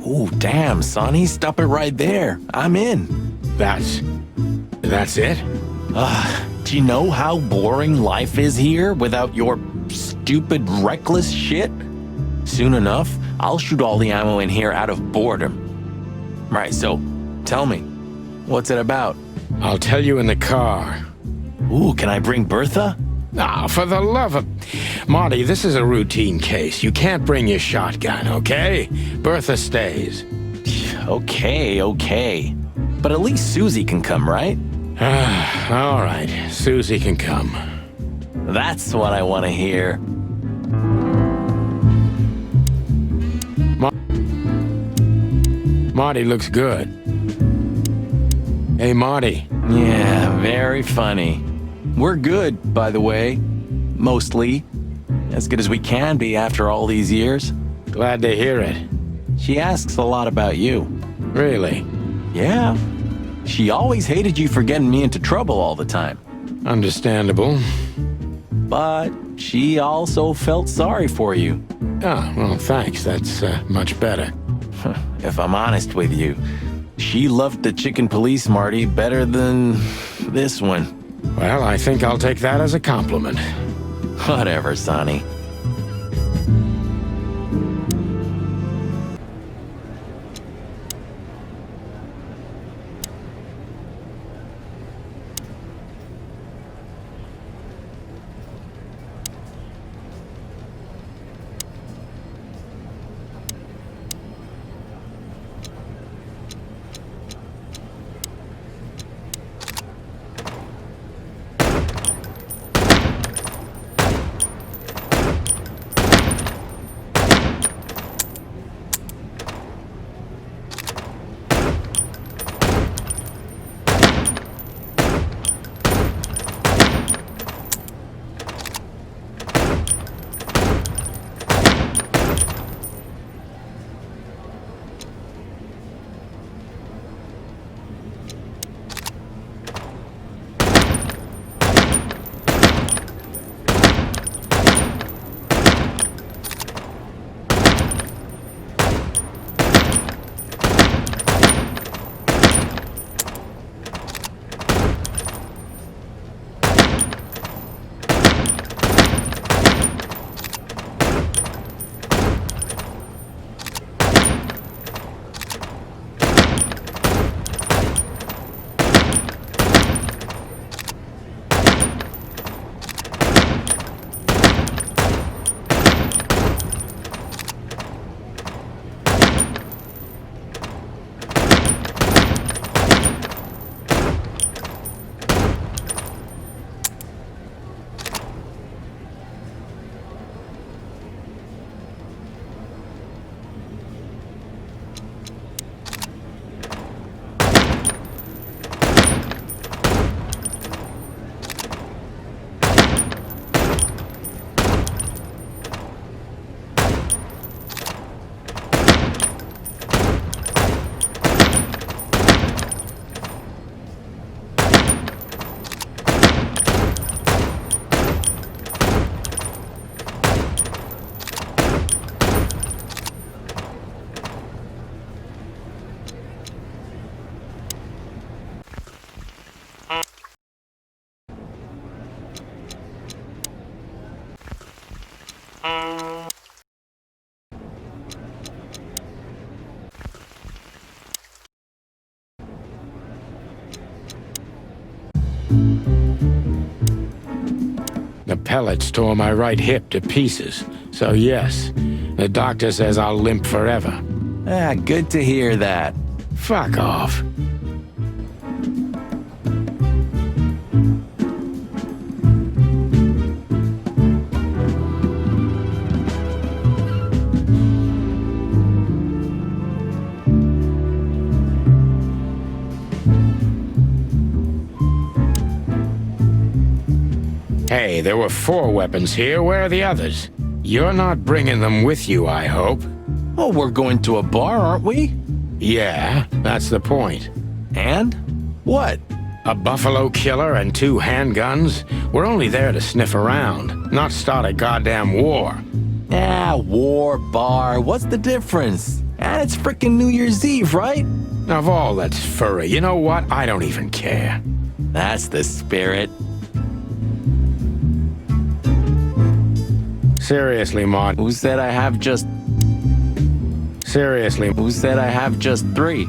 Ooh, damn, Sonny, stop it right there. I'm in. That's it? Do you know how boring life is here without your stupid, reckless shit? Soon enough, I'll shoot all the ammo in here out of boredom. Right, so, tell me, what's it about? I'll tell you in the car. Ooh, can I bring Bertha? Ah, for the love of... Marty, this is a routine case. You can't bring your shotgun, okay? Bertha stays. Okay. But at least Susie can come, right? All right, Susie can come. That's what I want to hear. Marty looks good. Hey, Marty. Yeah, very funny. We're good, by the way. Mostly. As good as we can be after all these years. Glad to hear it. She asks a lot about you. Really? Yeah. She always hated you for getting me into trouble all the time. Understandable. But she also felt sorry for you. Ah, well, thanks. That's much better. If I'm honest with you, she loved the chicken police, Marty, better than this one. Well, I think I'll take that as a compliment. Whatever, Sonny. The pellets tore my right hip to pieces. So yes, the doctor says I'll limp forever. Ah, good to hear that. Fuck off. Hey, there were 4 weapons here. Where are the others? You're not bringing them with you, I hope. Oh, we're going to a bar, aren't we? Yeah, that's the point. And? What? A buffalo killer and 2 handguns? We're only there to sniff around, not start a goddamn war. Ah, war, bar, what's the difference? And it's frickin' New Year's Eve, right? Of all that's furry, you know what? I don't even care. That's the spirit. Seriously, Mon. Who said I have just... Seriously. Who said I have just 3?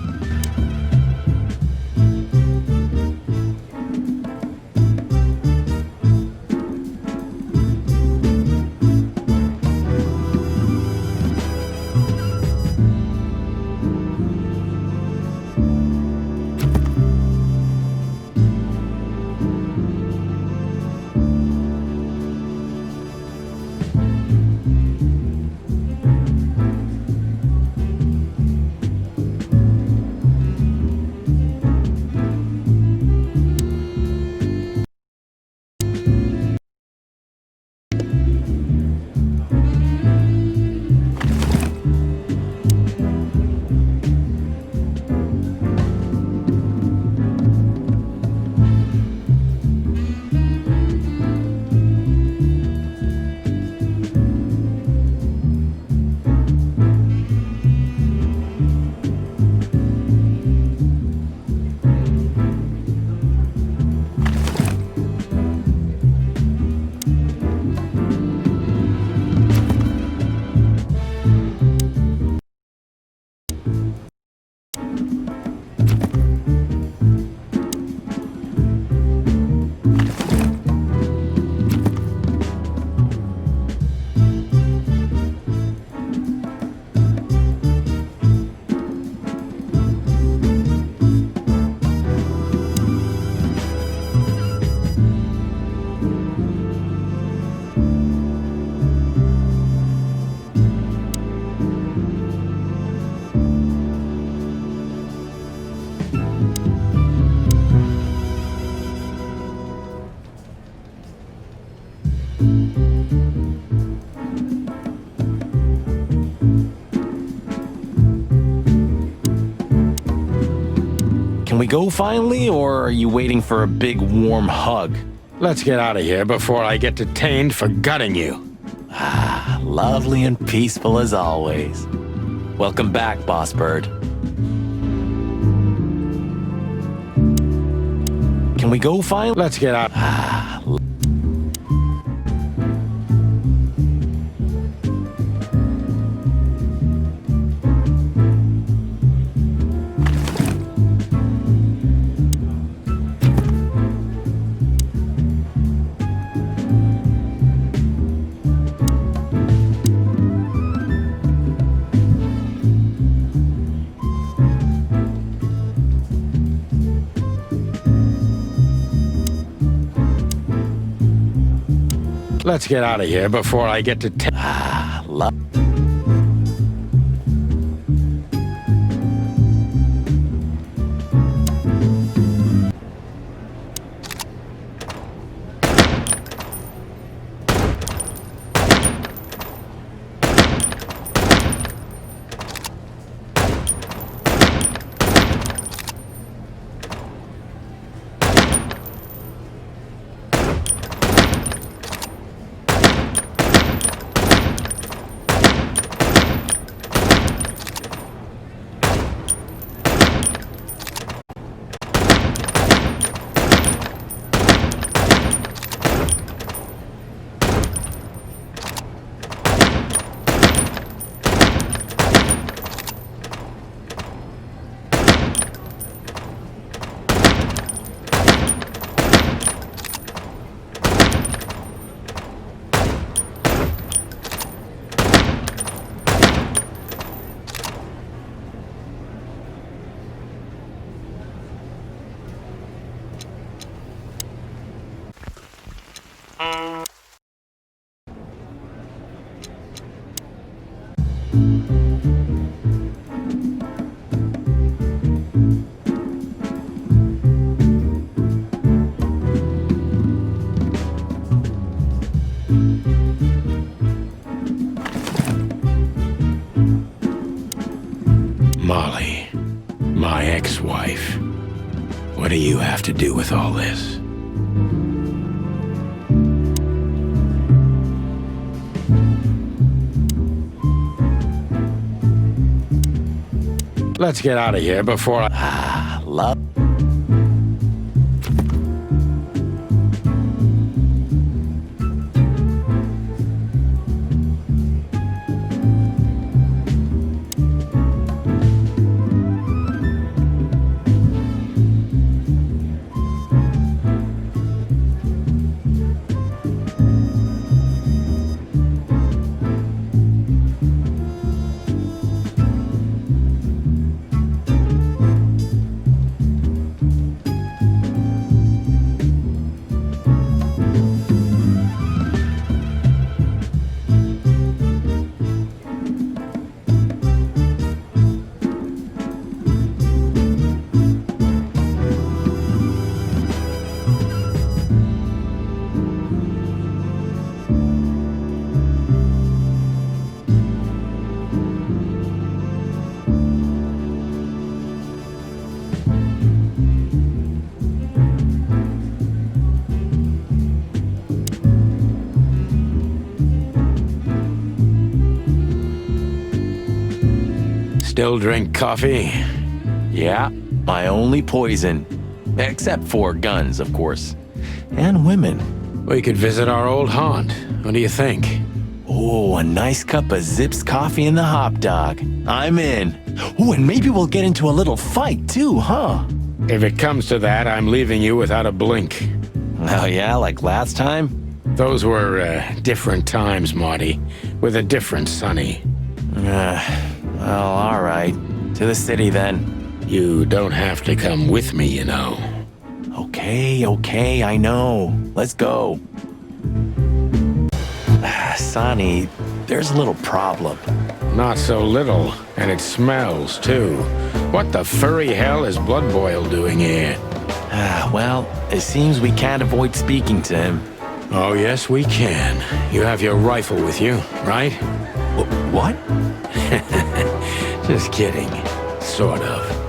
Can we go finally, or are you waiting for a big warm hug? Let's get out of here before I get detained for gutting you. Ah, lovely and peaceful as always. Welcome back, Boss Bird. Can we go finally? Let's get out. Ah, Let's get out of here before I get detained. ah, love. do you have to do with all this? Let's get out of here before I... Love. Still drink coffee? Yeah, my only poison. Except for guns, of course. And women. We could visit our old haunt. What do you think? Oh, a nice cup of Zips coffee and the hop dog. I'm in. Oh, and maybe we'll get into a little fight too, huh? If it comes to that, I'm leaving you without a blink. Oh yeah, like last time? Those were different times, Marty, with a different Sonny. Well, all right. To the city then. You don't have to come with me, you know. Okay, I know. Let's go. Sonny, there's a little problem. Not so little, and it smells, too. What the furry hell is Blood Boil doing here? Well, it seems we can't avoid speaking to him. Oh, yes, we can. You have your rifle with you, right? What? Just kidding. Sort of.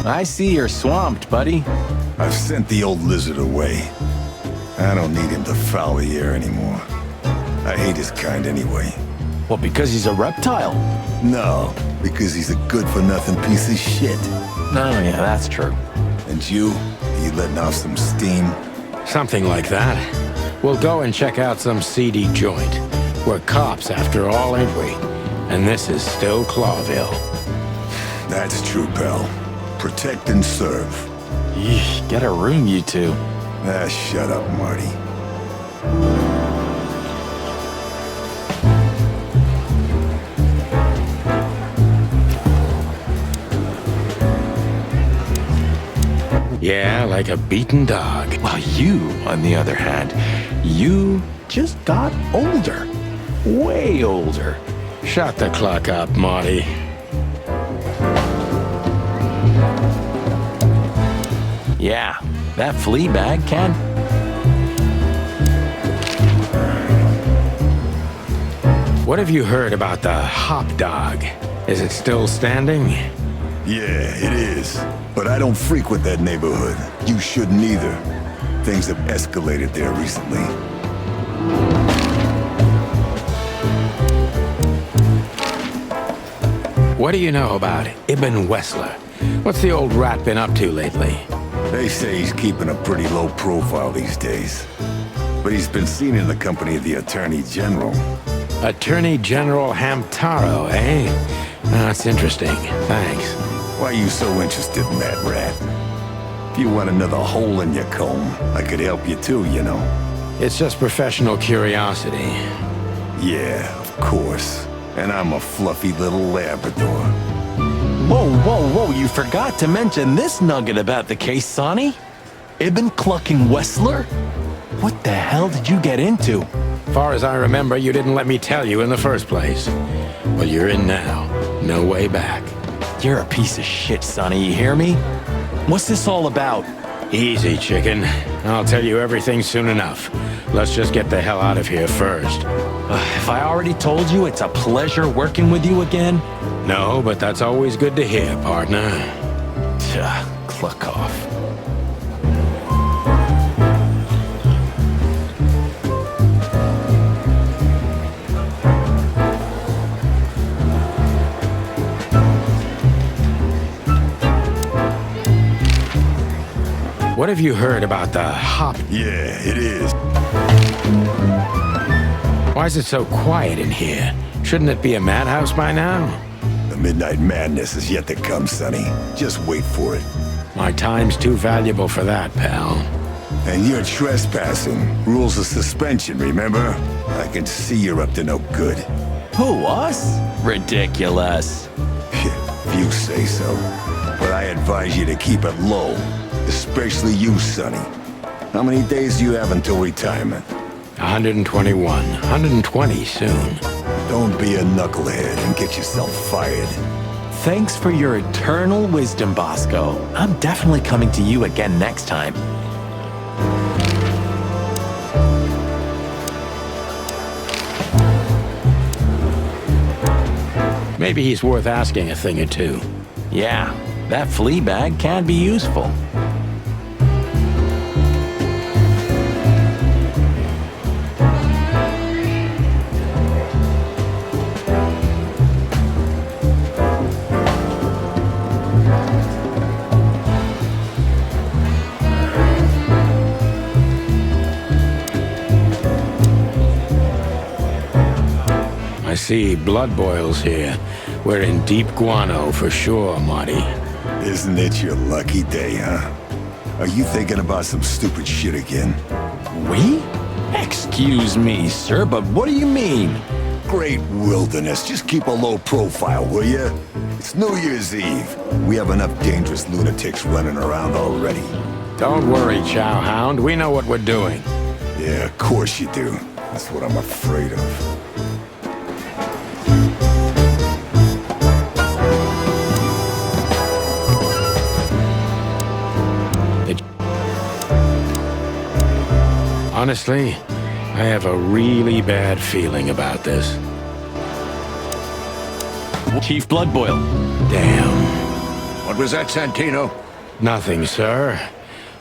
I see you're swamped, buddy. I've sent the old lizard away. I don't need him to foul the air anymore. I hate his kind anyway. Well, because he's a reptile. No, because he's a good-for-nothing piece of shit. Oh, yeah, that's true. And you letting off some steam? Something like that. We'll go and check out some seedy joint. We're cops, after all, ain't we? And this is still Clawville. That's true, pal. Protect and serve. Yeesh, get a room, you two. Shut up, Marty. Yeah, like a beaten dog. Well, you, on the other hand, you just got older. Way older. Shut the clock up, Marty. Yeah, that flea bag can. What have you heard about the hop dog? Is it still standing? Yeah, it is. But I don't frequent that neighborhood. You shouldn't either. Things have escalated there recently. What do you know about Ibn Wessler? What's the old rat been up to lately? They say he's keeping a pretty low profile these days. But he's been seen in the company of the Attorney General. Attorney General Hamtaro, eh? That's interesting. Thanks. Why are you so interested in that rat? If you want another hole in your comb, I could help you too, you know. It's just professional curiosity. Yeah, of course. And I'm a fluffy little Labrador. Whoa, you forgot to mention this nugget about the case, Sonny. Ibn Clucking Wessler? What the hell did you get into? Far as I remember, you didn't let me tell you in the first place. Well, you're in now. No way back. You're a piece of shit, Sonny, you hear me? What's this all about? Easy, chicken. I'll tell you everything soon enough. Let's just get the hell out of here first. If I already told you it's a pleasure working with you again? No, but that's always good to hear, partner. Cluck off. What have you heard about the hop? Yeah, it is. Why is it so quiet in here? Shouldn't it be a madhouse by now? The midnight madness is yet to come, Sonny. Just wait for it. My time's too valuable for that, pal. And you're trespassing. Rules of suspension, remember? I can see you're up to no good. Who, us? Ridiculous. If you say so. But I advise you to keep it low. Especially you, Sonny. How many days do you have until retirement? 121. 120 soon. Don't be a knucklehead and get yourself fired. Thanks for your eternal wisdom, Bosco. I'm definitely coming to you again next time. Maybe he's worth asking a thing or two. Yeah, that flea bag can be useful. I see blood boils here. We're in deep guano for sure, Marty. Isn't it your lucky day, huh? Are you thinking about some stupid shit again? We? Excuse me, sir, but what do you mean? Great wilderness. Just keep a low profile, will you? It's New Year's Eve. We have enough dangerous lunatics running around already. Don't worry, Chowhound. We know what we're doing. Yeah, of course you do. That's what I'm afraid of. Honestly, I have a really bad feeling about this. Chief Bloodboil. Damn. What was that, Santino? Nothing, sir.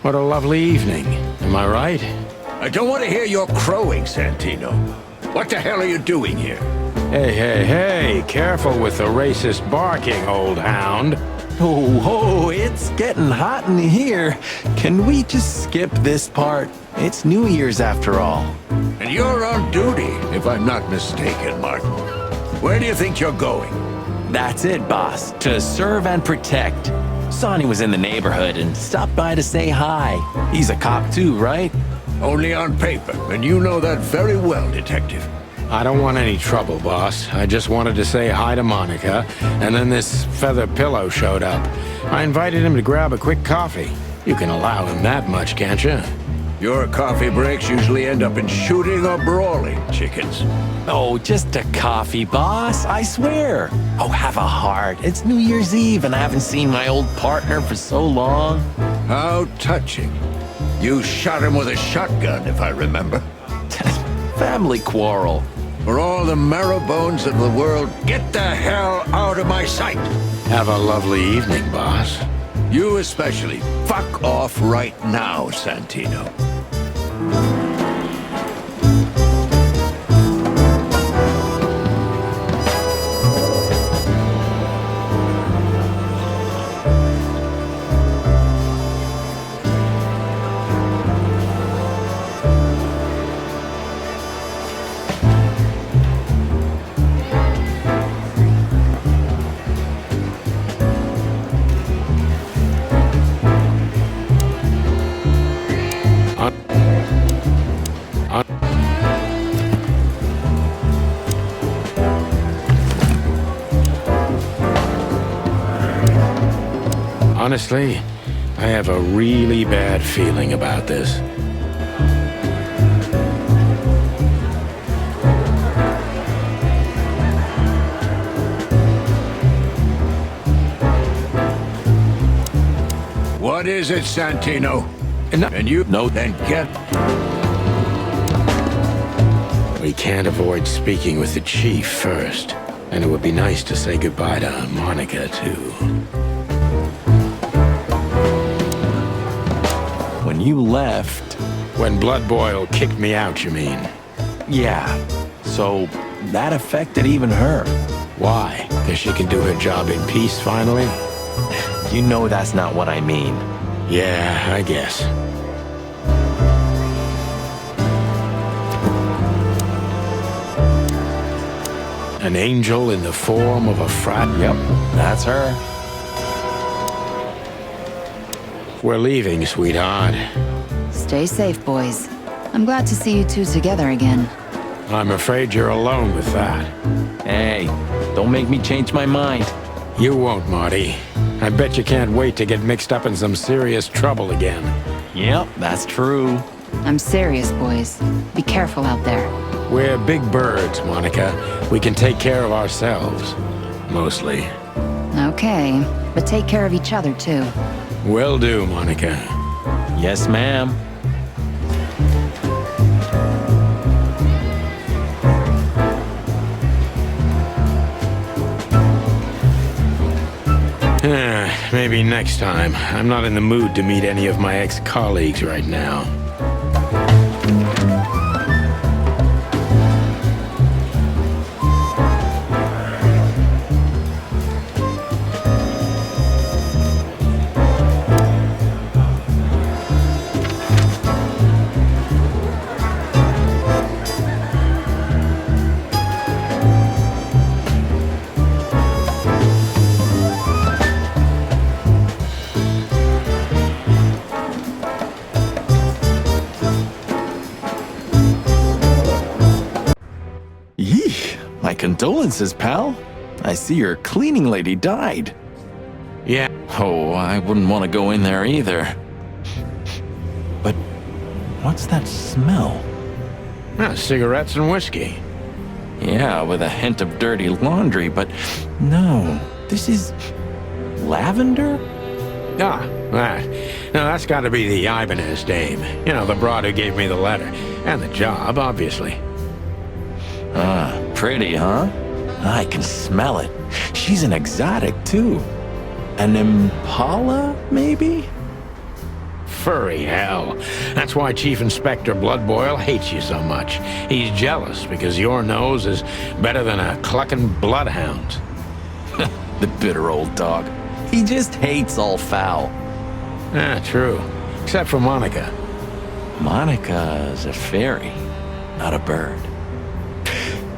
What a lovely evening. Am I right? I don't want to hear your crowing, Santino. What the hell are you doing here? Hey, careful with the racist barking, old hound. Oh, it's getting hot in here. Can we just skip this part? It's New Year's after all. And you're on duty, if I'm not mistaken, Martin. Where do you think you're going? That's it, boss. To serve and protect. Sonny was in the neighborhood and stopped by to say hi. He's a cop too, right? Only on paper, and you know that very well, Detective. I don't want any trouble, boss. I just wanted to say hi to Monica, and then this feather pillow showed up. I invited him to grab a quick coffee. You can allow him that much, can't you? Your coffee breaks usually end up in shooting or brawling, chickens. Oh, just a coffee, boss, I swear. Oh, have a heart. It's New Year's Eve and I haven't seen my old partner for so long. How touching. You shot him with a shotgun, if I remember. Family quarrel. For all the marrow bones of the world, get the hell out of my sight. Have a lovely evening, boss. You especially. Fuck off right now, Santino. Honestly, I have a really bad feeling about this. What is it, Santino? No. And you No. then get... We can't avoid speaking with the chief first. And it would be nice to say goodbye to Monica, too. When you left, When Blood Boil kicked me out, you mean? yeah. So that affected even her. Why? Because she can do her job in peace, finally? You know that's not what I mean. Yeah, I guess. An angel in the form of a frat? Yep, that's her. We're leaving, sweetheart. Stay safe, boys. I'm glad to see you two together again. I'm afraid you're alone with that. Hey, don't make me change my mind. You won't, Marty. I bet you can't wait to get mixed up in some serious trouble again. Yep, that's true. I'm serious, boys. Be careful out there. We're big birds, Monica. We can take care of ourselves. Mostly. Okay, but take care of each other, too. Will do, Monica. Yes, ma'am. Maybe next time. I'm not in the mood to meet any of my ex-colleagues right now. Yeesh, my condolences, pal. I see your cleaning lady died. Yeah. Oh, I wouldn't want to go in there either. But what's that smell? Cigarettes and whiskey. Yeah, with a hint of dirty laundry, but no, this is lavender? That. Now, that's got to be the Ibanez dame. You know, the broad who gave me the letter. And the job, obviously. Ah, pretty, huh? I can smell it. She's an exotic, too. An Impala, maybe? Furry hell. That's why Chief Inspector Blood Boil hates you so much. He's jealous because your nose is better than a clucking bloodhound. The bitter old dog. He just hates all foul. True. Except for Monica. Monica's a fairy, not a bird.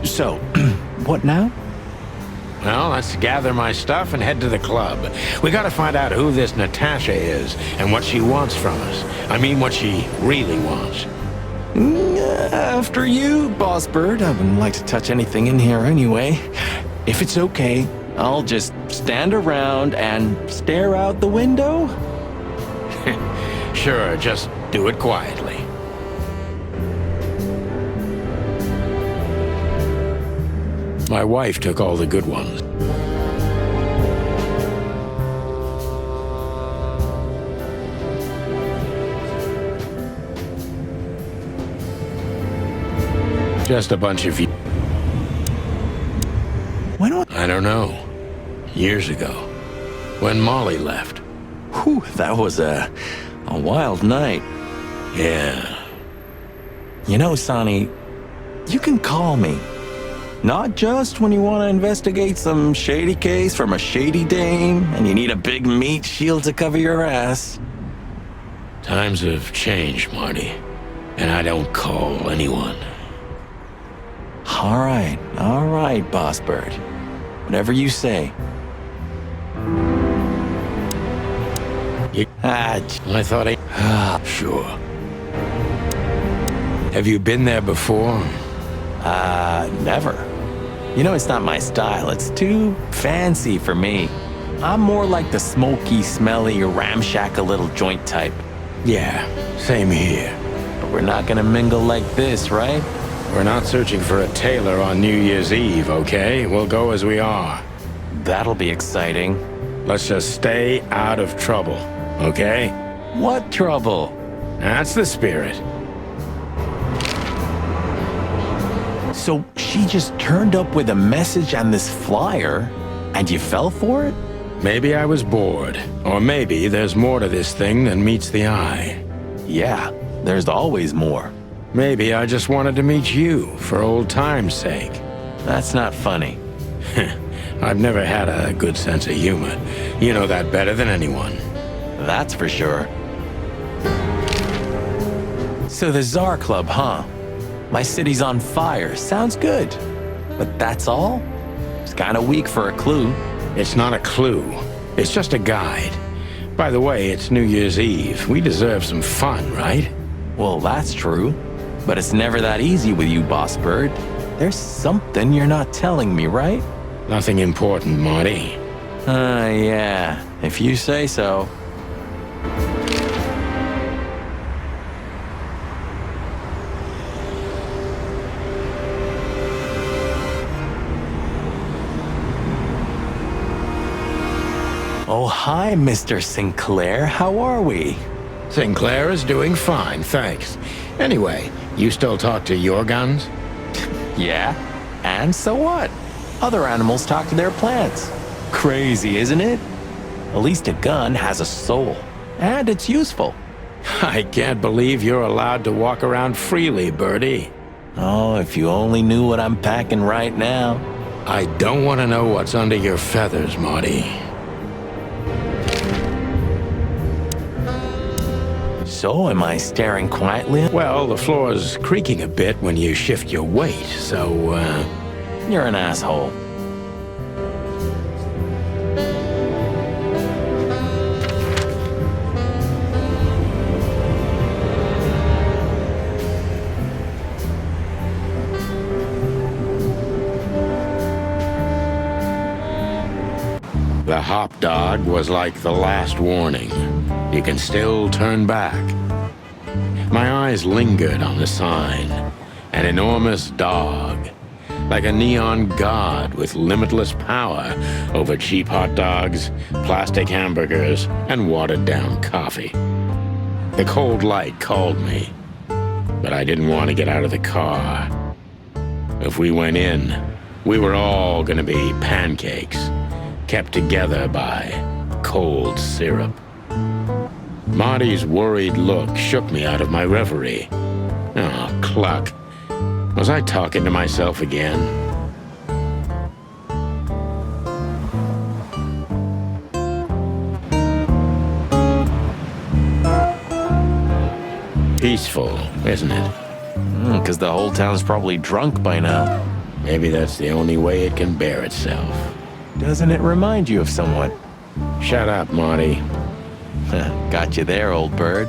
So, what now? Well, let's gather my stuff and head to the club. We gotta find out who this Natasha is and what she wants from us. I mean, what she really wants. After you, Boss Bird. I wouldn't like to touch anything in here anyway. If it's okay, I'll just stand around and stare out the window? Sure, just do it quietly. My wife took all the good ones. Just a bunch of you. When was... I don't know. Years ago. When Molly left. Whew, that was a wild night. Yeah. You know, Sonny, you can call me. Not just when you want to investigate some shady case from a shady dame and you need a big meat shield to cover your ass. Times have changed, Marty. And I don't call anyone. All right, Boss Bird. Whatever you say. I thought sure. Have you been there before? Never. You know, it's not my style. It's too fancy for me. I'm more like the smoky, smelly, ramshackle little joint type. Yeah, same here. But we're not gonna mingle like this, right? We're not searching for a tailor on New Year's Eve, okay? We'll go as we are. That'll be exciting. Let's just stay out of trouble, okay? What trouble? That's the spirit. So she just turned up with a message and this flyer, and you fell for it? Maybe I was bored, or maybe there's more to this thing than meets the eye. Yeah, there's always more. Maybe I just wanted to meet you for old time's sake. That's not funny. I've never had a good sense of humor. You know that better than anyone. That's for sure. So the Tsar Club, huh? My city's on fire. Sounds good. But that's all? It's kind of weak for a clue. It's not a clue. It's just a guide. By the way, it's New Year's Eve. We deserve some fun, right? Well, that's true. But it's never that easy with you, Boss Bird. There's something you're not telling me, right? Nothing important, Marty. Yeah. If you say so. Oh, hi, Mr. Sinclair. How are we? Sinclair is doing fine, thanks. Anyway, you still talk to your guns? Yeah. And so what? Other animals talk to their plants. Crazy, isn't it? At least a gun has a soul. And it's useful. I can't believe you're allowed to walk around freely, Birdie. Oh, if you only knew what I'm packing right now. I don't want to know what's under your feathers, Marty. So, am I staring quietly? Well, the floor's creaking a bit when you shift your weight, so, You're an asshole. The hop dog was like the last warning. You can still turn back. My eyes lingered on the sign. An enormous dog. Like a neon god with limitless power over cheap hot dogs, plastic hamburgers, and watered-down coffee. The cold light called me, but I didn't want to get out of the car. If we went in, we were all gonna be pancakes, kept together by cold syrup. Marty's worried look shook me out of my reverie. Oh, cluck. Was I talking to myself again? Peaceful, isn't it? Because the whole town's probably drunk by now. Maybe that's the only way it can bear itself. Doesn't it remind you of someone? Shut up, Marty. Got you there, old bird.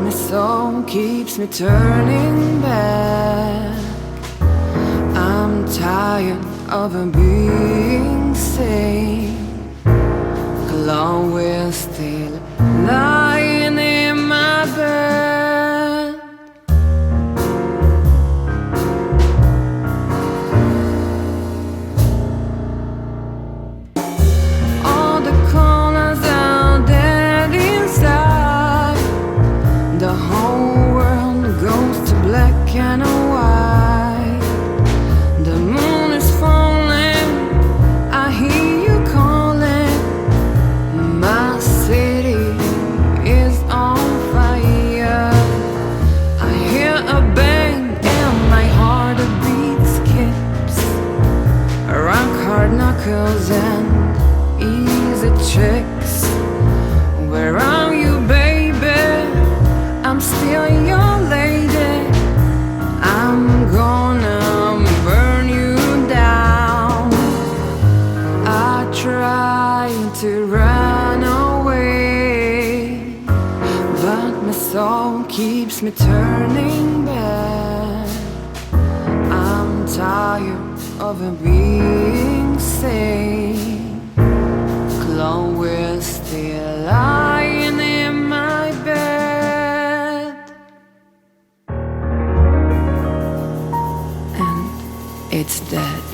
my soul keeps me turning back. I'm tired of being sane. Chloe's still lying in my bed. All the colors are dead inside. The whole world goes to black and white. The moon is falling, I hear you calling. My city is on fire. I hear a bang and my heart beat skips. Rock hard knuckles and easy checks. Where are you, baby? I'm still your lady. I'm gonna burn you down. I try to run away, but my soul keeps me turning back. I'm tired of being sane. Chloe's still lying in my bed, and it's dead.